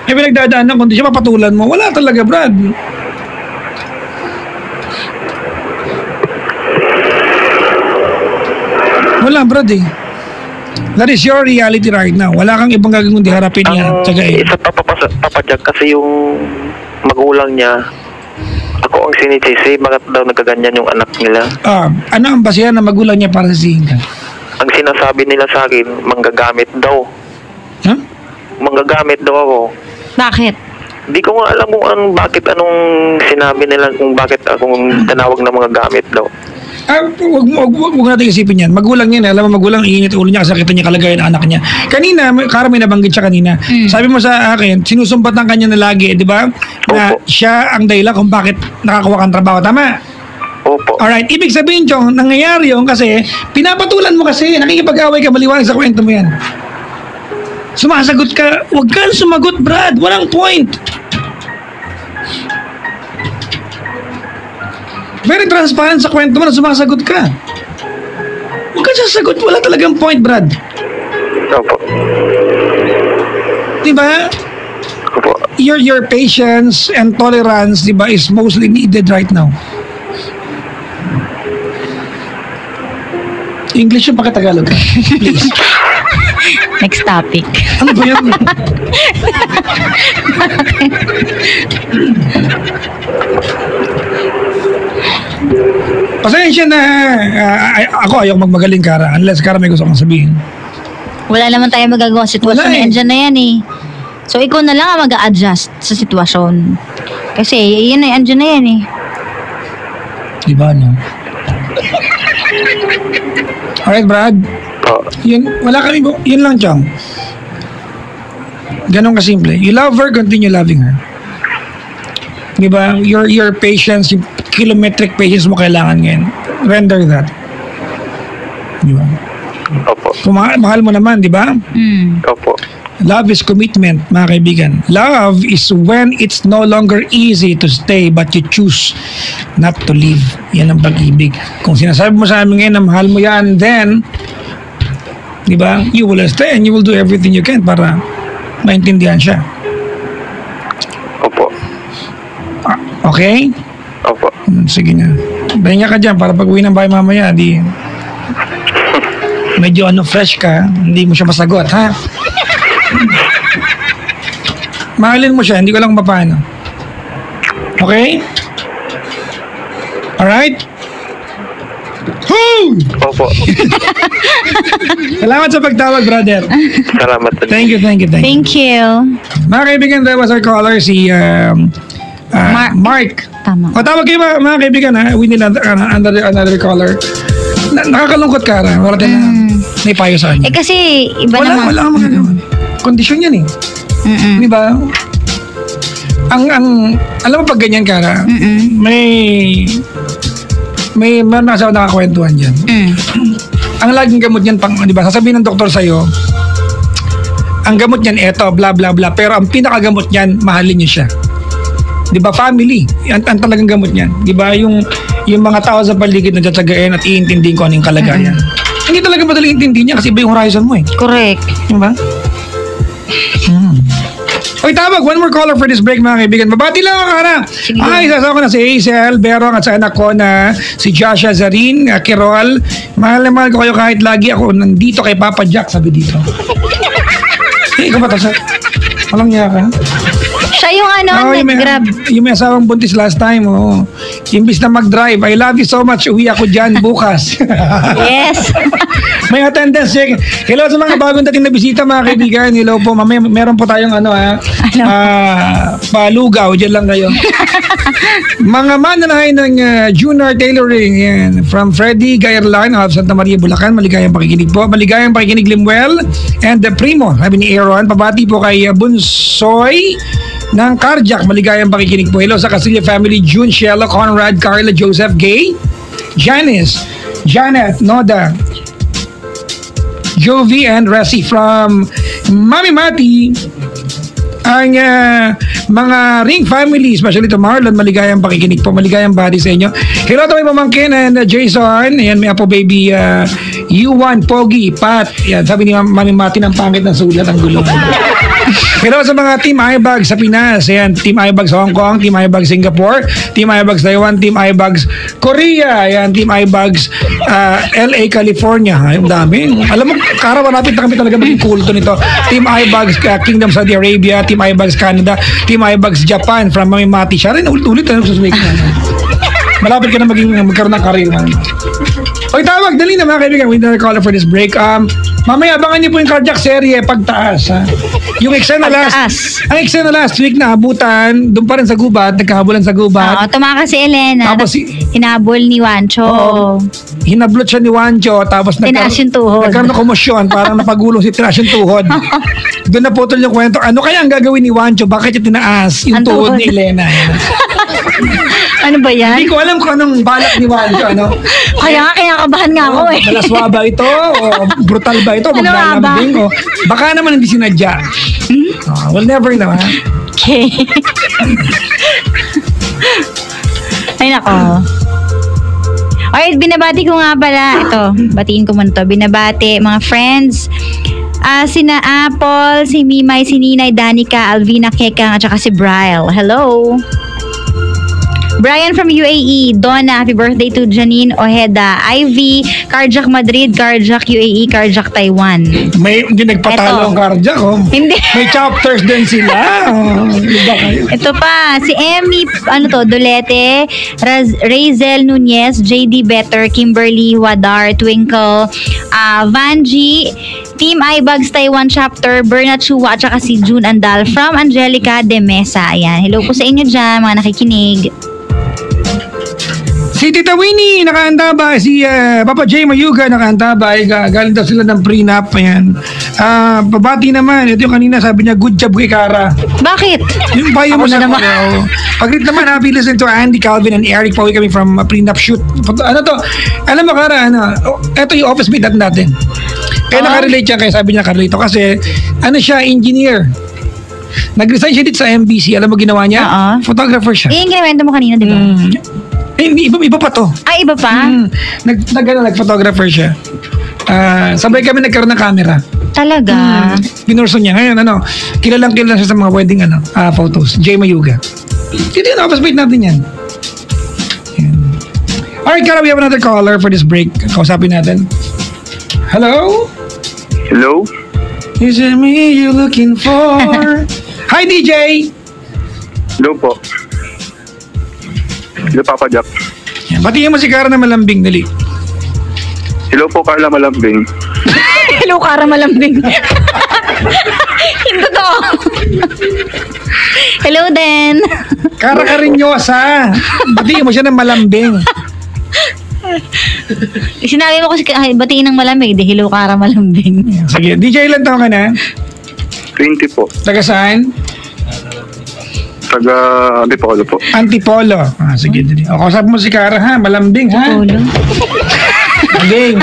May pinagdadaan ng kondisyon, papatulan mo. Wala talaga, Brad. Wala, Brad eh. That is your reality right now. Wala kang ibang gagawin kundi harapin yan. Tsagain. Isa papadyag kasi yung magulang niya, ako ang sinisisi, bakit daw nagkaganyan yung anak nila. Ano ang basihan ng magulang niya para sisihin ka? Ang sinasabi nila sa akin, manggagamit daw. Huh? Manggagamit daw ako. Bakit? Di ko nga alam kung anong sinabi nila, kung bakit akong tinawag na mga gamit daw. Huwag natin isipin yan. Magulang yan. Alam mo, magulang init ulo niya kasi kita niya kalagayan ng anak niya. Kanina, Kara, may nabanggit siya kanina. Sabi mo sa akin, sinusumbatan kanya na lagi, di ba? Na Opo. siya ang dahilan kung bakit nakakuha kang trabaho. Tama? Opo. Alright. Ibig sabihin, Chong, nangyayari yung kasi, pinapatulan mo kasi, nakikipag-away ka, maliwanag sa kwento mo yan. Sumasagot ka. Huwag kang sumagot, Brad. Walang point. Very transparent sa kwento mo na sumasagot ka. Huwag ka sasagot. Wala talagang point, Brad. Opo. Diba? Opo. Your patience and tolerance, diba, is mostly needed right now. English yung pakitagalog ka. Please. Next topic. Ano ba yan? Pasensya na. Ako ayaw magmagaling, Kara. Unless, Kara, may gusto kong sabihin. Wala naman tayo magagawa sa sitwasyon Wala na eh. andyan na yan eh. So, ikaw na lang ang mag-a-adjust sa sitwasyon. Kasi, yun eh, andyan na yan eh. Diba, no? Alright, Brad. Yun, wala kami, yun lang, Chong. Ganon kasimple. You love her, continue loving her. Diba? Your patience, yung kilometric patience mo kailangan ngayon. Render that. Diba? Opo. Kung mahal mo naman, diba? Opo. Love is commitment, mga kaibigan. Love is when it's no longer easy to stay but you choose not to leave. Yan ang pag-ibig. Kung sinasabi mo sa amin ngayon na mahal mo yan, then, di ba, you will stay and you will do everything you can para maintindihan siya. Opo. Okay? Opo. Sige na. Bahinga ka dyan para pag uwi ng bahay mamaya, di medyo fresh ka, hindi mo siya masagot, ha? Mahalin mo siya, hindi ko lang paano. Okay? Alright? Woo! Opo. Salamat sa pagtawag, brother. Salamat. Thank you. Thank you. Mga kaibigan, that was our caller, si Mark. Tama. O tawag kayo mga kaibigan, ha? We need another caller. Nakakalungkot ka, ha? Wala tayo na may payo sa kanya. Eh kasi, iba naman. Wala kang magagawa. Kondisyon yan eh. Di ba? Alam mo pag ganyan, Kara, meron na kasi ako nakakwentuhan dyan. Ang laging gamot niyan, di ba, sasabihin ng doktor sa'yo, ang gamot niyan, eto, bla bla bla, pero ang pinakagamot niyan, mahalin niyo siya. Di ba, family, ang talagang gamot niyan. Di ba, yung mga tao sa paligid na tsatsagain at iintindihin ko anong kalagayan. Hindi talaga madali intindihin niya kasi iba yung horizon mo eh. Correct. Di ba? Oy, tawag. One more caller for this break, mga kaibigan. Babati lang ako, Kara. Ay, sasama ko na si Hazel, Berong at sa anak ko na si Joshua Zarin, Kirol. Mahal na mahal ko kayo kahit lagi ako nandito kay Papa Jack, sabi dito. Ikaw ba ito? Walang niya ka? Siya yung nag-grab. Yung may asawang buntis last time, oh. Imbis na mag-drive, I love you so much, uwi ako dyan bukas. Yes. May attendance check. Hello sa mga bagong dating na bisita, mga kaibigan. Hello po, mamaya meron po tayong palugaw, dyan lang kayo. Mga mananahay ng Junior Tailoring, yan. From Freddy Gairlan of Santa Maria, Bulacan. Maligayang pakikinig po. Maligayang pakikinig, Limuel. And Primo, sabi ni Aaron. Pabati po kay Bunsoy ng Carjack. Maligayang pakikinig po. Hello sa Casilla family, June, Shelo, Conrad, Carla, Joseph, Gay, Janice, Janet, Noda, Jovi, and Resi from Mami Mati. Ang mga Ring family, especially to Marlon, maligayang pakikinig po, maligayang body sa inyo. Hello to may pamangkin and Jason, ayan, may apo baby U1, Pogi, Pat, yan, sabi ni Mami Mati ng pangit ng sulat, ang gulo. Hello sa mga Team iBag sa Pinas, ayan, Team iBag sa Hong Kong, Team iBag Singapore, Team iBag Taiwan, Team iBag Korea, ayan, Team iBag LA, California, ay, dami. Alam mo, Kara, malapit na kami talaga maging kulto nito. Team iBag Kingdom Saudi Arabia, Team iBag Canada, Team iBag Japan from Mami Mati. Siya rin, ulit-ulit na susunod na. Malapit ka na magkaroon ng karir man. Oy, tawag, dali na mga kaibigan. We need a caller for this break. Mamaya, abangan niyo po yung cardiac serye, pagtaas. Ha? Yung eksena last week na abutan, doon pa rin sa gubat, nagkahabulan sa gubat. Oo, tumakas si Elena. Tapos hinabol ni Wancho. Oo, hinablot siya ni Wancho, tapos tinaas yung tuhod. Nagkaroon ng komosyon, parang napagulong si tinaas yung tuhod. Doon naputol yung kwento. Ano kaya ang gagawin ni Wancho? Bakit yung tinaas yung tuhod ni Elena? Ano ba yan? Hindi ko alam kung anong balak ni Wancho. Ano? Kaya kinakabahan nga ako eh. Malaswa ba ito? O brutal ba ito? Maglalambing? O baka naman hindi sinadya. We'll never know, ha? Okay. Ay, nako. Alright, binabati ko nga pala. Ito, batiin ko muna to. Binabati, mga friends. Sina Apple, si Mimay, si Ninay, Danica, Alvina, Kekang, at saka si Brian. Hello. Brian from UAE, Donna, happy birthday to Janine Ojeda, Ivy, Carjack Madrid, Carjack UAE, Carjack Taiwan. Hindi nagpatalo ang Carjack, oh. Hindi. May chapters din sila. Iba kayo. Ito pa, si Emmy, Dolete, Razel Nunez, JD Better, Kimberly Wadar, Twinkle, Vanji, Team iBags Taiwan Chapter, Bernat Chua, at saka si June Andal from Angelica de Mesa. Ayan, hello po sa inyo dyan, mga nakikinig. Si Tita Winnie, nakahanda ba? Si Papa J. Mayuga, nakahanda ba? Galing daw sila ng prenup. Ayan. Babati naman. Ito yung kanina, sabi niya, good job kay Kara. Bakit? Yung bayo mo Ako sa na naman. Pag-read naman, happy listen to Andy, Calvin, and Eric. Pauwi kami from prenup shoot. Ano to? Alam mo, Kara, ito yung office mate natin. Kaya nakarelate siya, kaya sabi niya nakarelate to. Kasi, siya, engineer. Nag-resign siya dito sa MBC. Alam mo ginawa niya? Photographer siya. Yung kinawento mo kanina, di ba? Iba pa to. Ay, iba pa? Nag-photographer siya. Sabay kami nagkaroon ng camera. Talaga? Pinurso niya. Ngayon, kilalang siya sa mga wedding photos. Jay Mayuga. Dito yun, office mate natin yan. Alright, Kara, we have another caller for this break. Kausapin natin. Hello? Hello? Is it me you looking for? Hi, DJ! Hello po. Hello, Papa Jack. Batiin mo si Kara na malambing, dali. Hello po, Carla Malambing. Hello, Kara Malambing. Hindi to. Hello, Den. Kara Karinyosa. Batiin mo siya ng malambing. Sinabi mo kasi batiin ng malamig. Hello, Kara Malambing. Sige, DJ, ilan taon ka na? 20 po. Taga saan? Taga Antipolo po. Antipolo. Sige, dali. O, kausap mo si Kara, ha? Malambing, ha? Polo. Malambing.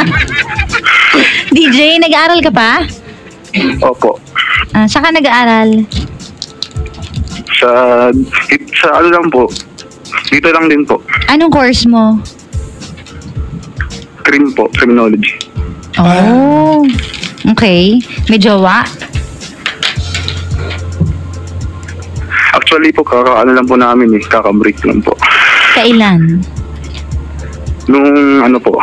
DJ, nag-aaral ka pa? Opo. Saan ka nag-aaral? Sa ano lang po. Dito lang din po. Anong course mo? Crim po. Criminology. Oh. Okay. May jowa? Actually po, ano lang po namin kaka-break lang po. Kailan? Nung lang po.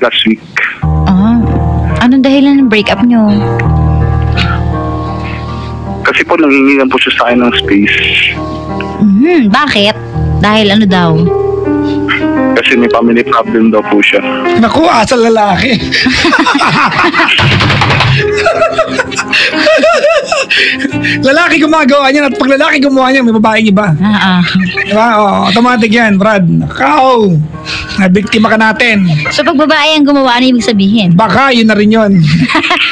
Last week. Anong dahilan ng breakup nyo? Kasi po nanginginan po siya sa akin ng space. Bakit? Dahil ano daw? Kasi may family problem daw po siya. Naku, asal lalaki. Lalaki gumagawa niyan at pag lalaki gumawa niyan, may babaeng iba. Diba? Automatic yan, Brad. Nakaw. Nabiktima ka natin. So pag babae ang gumawa, ano ibig sabihin? Baka, yun na rin yun.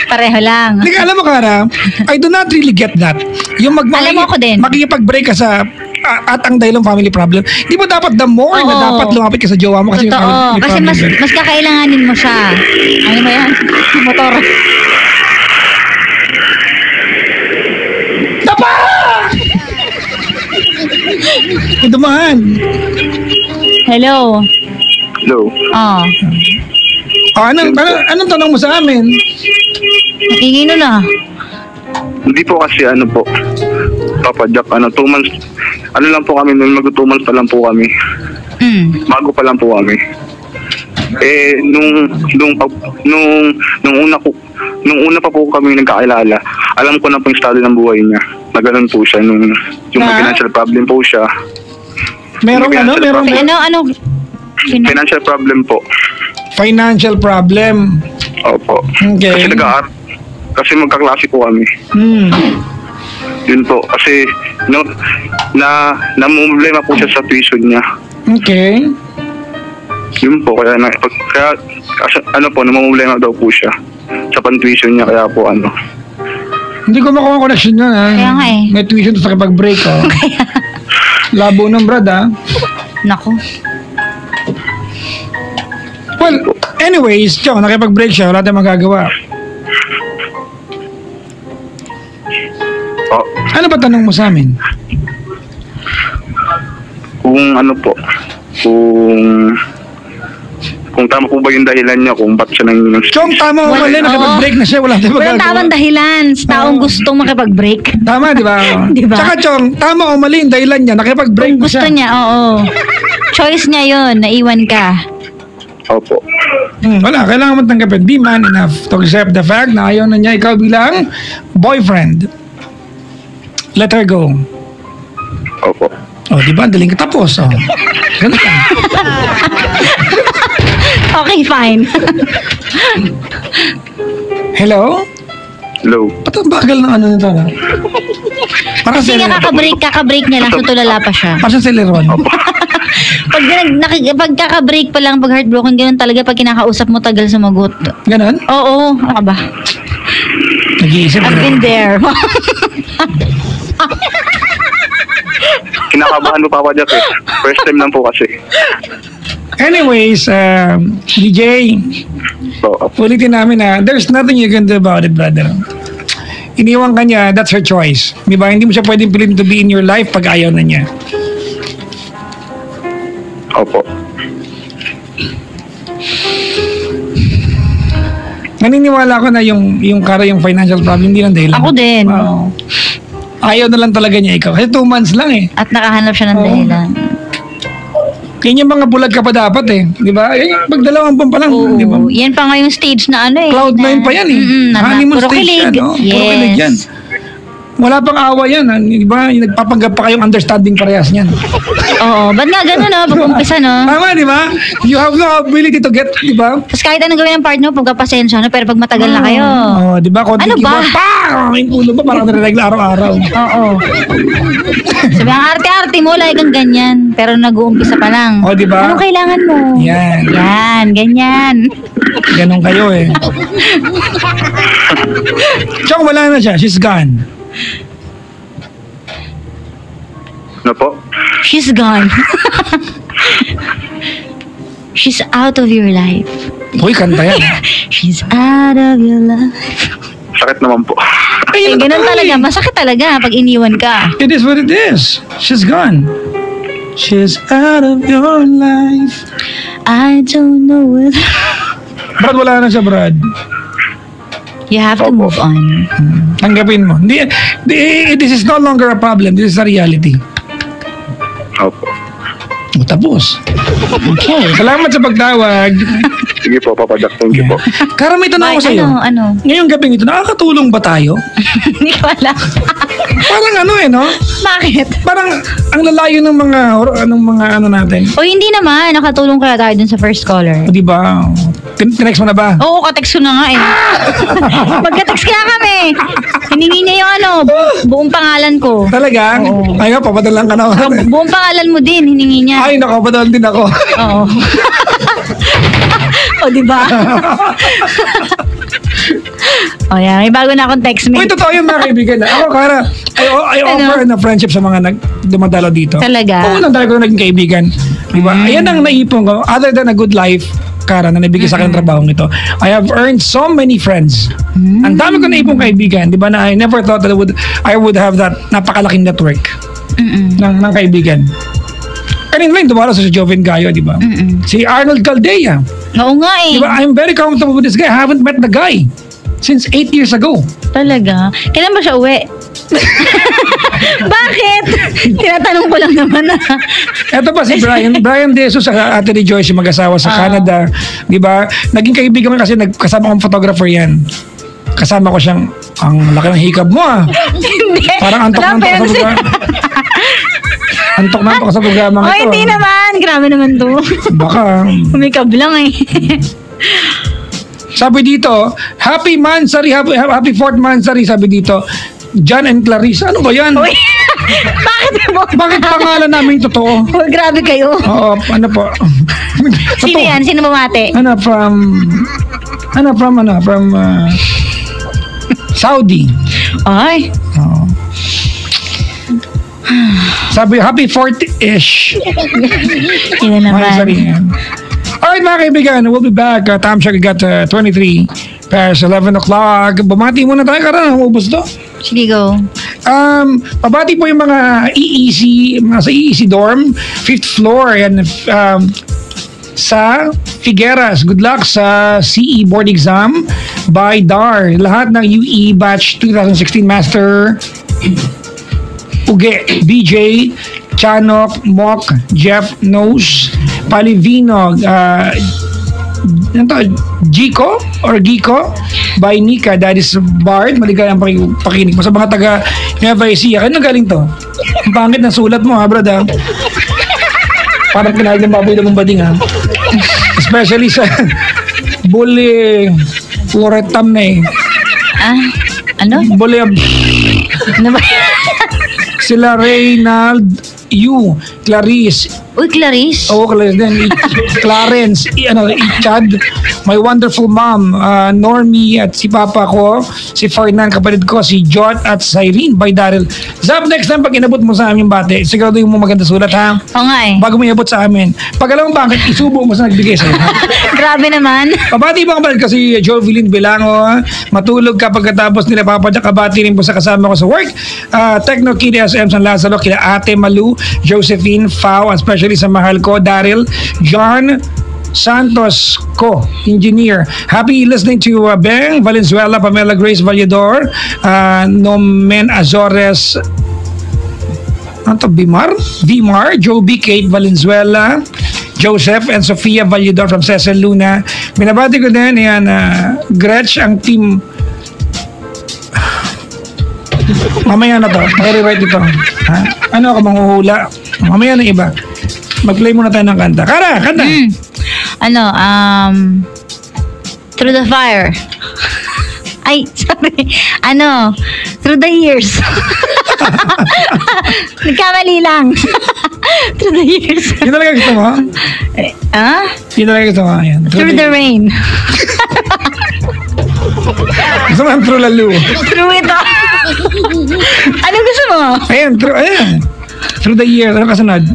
Pareho lang. Alam mo, Kara, I do not really get that. Yung Alam mo ako din. makikipag-break ka sa at ang dahilan family problem. Di ba dapat the more na Oo. dapat lumapit ka sa jowa mo kasi may Totoo. may Kasi problem ka. mas kakailanganin mo siya. Ano ba yan? Motor. Tapa! Dumaan. Hello. Hello. Oh. Anong tanong mo sa amin? Ingino na. Hindi po kasi ano po, Papa Jack, 2 months, ano lang po kami, mag 2 months pa lang po kami. Bago pa lang po kami. Nung una pa po kami nagkakilala, alam ko na po yung estado ng buhay niya. Na ganun po siya, yung may financial problem po siya. Merong Ano? Financial problem po. financial problem. Opo. Okay. Kasi magkaklase po kami. Yun po, kasi namumblema po siya sa tuition niya. Okay. Yun po, kaya namumblema daw po siya sa pan-tuition niya, kaya po Hindi ko makuha connection yun, ha? Kaya nga eh. May tuition sa kapag-break, oh. Labo ng brad, ha? Nako. Well, anyways, Chong, nakipag-break siya, wala tayong magagawa. Oh, Ano ba tanong mo sa amin? kung kung tama po ba yung dahilan niya kung ba't siya nang Chong, tama o mali, nakipag-break na siya, wala tayong Walang magagawa. tamang dahilan sa taong gustong makipag-break. Tama, di ba? Di ba? Tsaka, Chong, tama o mali yung dahilan niya, nakipag-break Kung na gusto siya. niya, oo. Choice niya yun, naiwan ka. Opo. Wala, kailangan mo tanggapin. Be man enough to accept the fact na ayaw na niya ikaw bilang boyfriend. Let her go. Opo. Oh, di ba? Daling katapos. Oh. Ganun lang. Okay, fine. Hello? Hello. Ba't ang bagal ng ano nito, na? Parang Kasi nga kakabreak niya lang, so tulala pa siya. Parang Celeron. Pag kakabreak pa lang, pag heartbroken, ganun talaga pag kinakausap mo, tagal sumagot. Ganon? Oo, ano ka ba? Nag-iisip. I've been there. Kinakabahan mo, Papa Jack, eh. First time lang po kasi. Anyways, DJ, So, ulitin namin na there's nothing you can do about it, brother. Iniwan ka niya, that's her choice. Di ba? Hindi mo siya pwedeng pilitin to be in your life pag ayaw na niya. opo. Naniniwala ko na yung financial problem, hindi lang dahilan. Ako din. Oo. Ayaw na lang talaga niya ikaw. Kasi 2 months lang eh. At nakahanap siya ng Oo. dahilan. Yan yung mga bulag ka pa dapat eh. Di ba? Yan yung pag 2 buwan pa lang. Oo. Di ba? Yan pa nga yung stage na ano eh. Cloud 9 na- pa yan eh. Honeymoon puro stage kilig. yan. No? Puro kilig yan. Yes. Wala pang awa yan. Di ba? Yung nagpapanggap pa kayong understanding parehas niyan. Oo. Ba't nga ganun no? Pag-umpisa no? Tama, di ba? You have no ability to get, di ba? Tapos kahit anong gawin ng partner mo, pagkapasensya no? Pero pag matagal na kayo. Oh, di ba? Konting Ano ba? keyboard, pang! Yung ulo ba? Parang nare-regla araw-araw. Oo. Sabi ang arte-arte mo, lagi kang ganyan. Pero nag-uumpisa pa lang. Oh, di ba? Anong kailangan mo? Yan. Yan, ganyan. Ganon kayo eh. Chong, wala na siya. She's gone. Ano po? She's gone. She's out of your life. Uy, kanta yan. She's out of your life. Sakit naman po. Eh, ganun talaga. Masakit talaga pag iniwan ka. It is what it is. She's gone. She's out of your life. I don't know what... Brad, wala na siya, Brad. You have to move on. Tanggapin mo. This is no longer a problem. This is a reality. Opo. O, tapos. Okay. Salamat sa pagtawag. Sige po, Papa Jack. Thank you po. Kara, may tanong ako sa'yo. Ano? Ngayong gabing ito, nakakatulong ba tayo? Hindi ko alam. Parang ano eh, no? Bakit? Parang ang lalayo ng mga ano natin. O hindi naman. Nakatulong kaya tayo dun sa first caller. O, di ba? Tinext mo na ba? Oo, katext ko na nga eh. Magka-text kaya kami. Hiningi niya yung buong pangalan ko. Talaga? Oo. Ay nga, papadalang ka na. Buong pangalan mo din, hiningi niya. Ay, nakapadalang din ako. Oo. O, di ba? Oh, yan. May bago na akong text Uy, mate. totoo yung mga kaibigan. Ako, Kara, I offer na friendship sa mga dumadalo dito. Talaga? Oo, nang dahil ko na naging kaibigan. Diba? Ayan ang naipon ko. Other than a good life, Kara, na nabigay sa akin ng trabaho nito, I have earned so many friends. Ang dami ko naipong kaibigan. Diba na I never thought that I would have that napakalaking network ng kaibigan. Kanina lang, dumalo sa si Joven Gayo, di ba? Si Arnold Caldea. Oo nga eh. Di ba? I'm very comfortable with this guy. I haven't met the guy since 8 years ago. Talaga? Kailan ba siya uwi? Bakit? Tinatanong ko lang naman Ito pa si Brian De Jesus at Ate Joyce, yung mag-asawa sa Canada. Di ba? Naging kaibigan ko kasi kasama kong photographer yan. Kasama ko siyang, ang laki ng hikab mo Hindi. Parang antok-antok sa programa. Antok-antok sa programa Oh, ito. hindi naman. Grabe naman to. Baka. Umikab lang eh. Sabi dito, happy Mansari, happy 4th Mansari, sabi dito. John and Clarice. Ano ba yan? Uy, bakit mo? Bakit pangalan namin totoo? Oh, grabe kayo. Oo, ano po? Sino yan? Sino bumate? From Saudi. Ay. Oo. Sabi, happy 4th-ish. Yun Mansari naman. yan. Alright mga kaibigan, we'll be back. Time check, we got 23 past 11 o'clock. Bumati muna tayo, Kara. Ubus to. Sige, go. Pabati po yung mga EEC, mga sa EEC dorm, 5th floor, yan, sa Figueras. Good luck sa CE board exam by DAR. Lahat ng UE batch 2016 master, Uge, BJ, Chanok, Mok, Jeff Nose, Palivino, Gico or Gico by Nika, that is Bard. Maligayang pakinig mo sa mga taga Nueva Ecija. Ano galing to? Ang pangit ng sulat mo ha, brad ha? Parang pinahag ng baboy ng bading ha? Especially sa Bully Floretam na eh. Ano? Bully Ano ba? sila Reynald Yu, Clarice. Uy, Clarice. Oo, Clarice din. Clarence, Chad, my wonderful mom, Normie at si papa ko, si Fernan, kapatid ko, si Jot at Cyrene by Daryl. Zap, next time pag inabot mo sa amin bate, sigurado yung mo maganda sulat ha. Oo nga eh. Bago mo iabot sa amin. Pag alam mo bakit, isubo mo sa nagbigay sa'yo. Grabe naman. Pabati mga kapatid kasi Jovelyn Bilango, matulog ka pagkatapos nila papadyak. Kabati rin po sa kasama ko sa work. Techno Kid SM San Lazaro, kila Ate Malu, Josephine, Fau, especially sa mahal ko, Daryl, John Santos ko, engineer. Happy listening to Beng Valenzuela, Pamela Grace Vallador, Nomen Azores, Vimar, Joby, Kate Valenzuela, Joseph and Sofia Vallador from Cecil Luna. Binabati ko din, yan, Gretch, ang team. Mamaya na to, pakirewrite ito. Ha? Ano ako manghuhula? Mamaya na iba. Mag-play muna tayo ng kanta. Kara, kanta! Through the fire. Ay, sorry. Through the years. Nagkamali lang. Through the years. Yun talaga gusto mo? Yun talaga gusto mo? Ayan. Through the rain. Gusto mo ang True Lalu? Through ito. Ano gusto mo? Ayan, Through the years. Ano kasunod?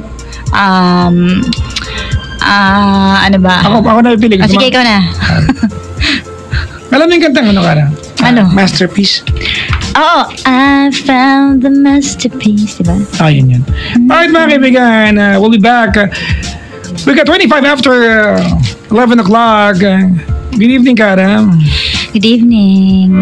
Ano ba? Ako na pipili. Sige, ikaw na. Alam mo yung kantang ano, Kara? Ano? Masterpiece. Oo. I found the masterpiece. Diba? Yun. Alright mga kaibigan, we'll be back. We got 25 after 11 o'clock. Good evening, Kara. Good evening.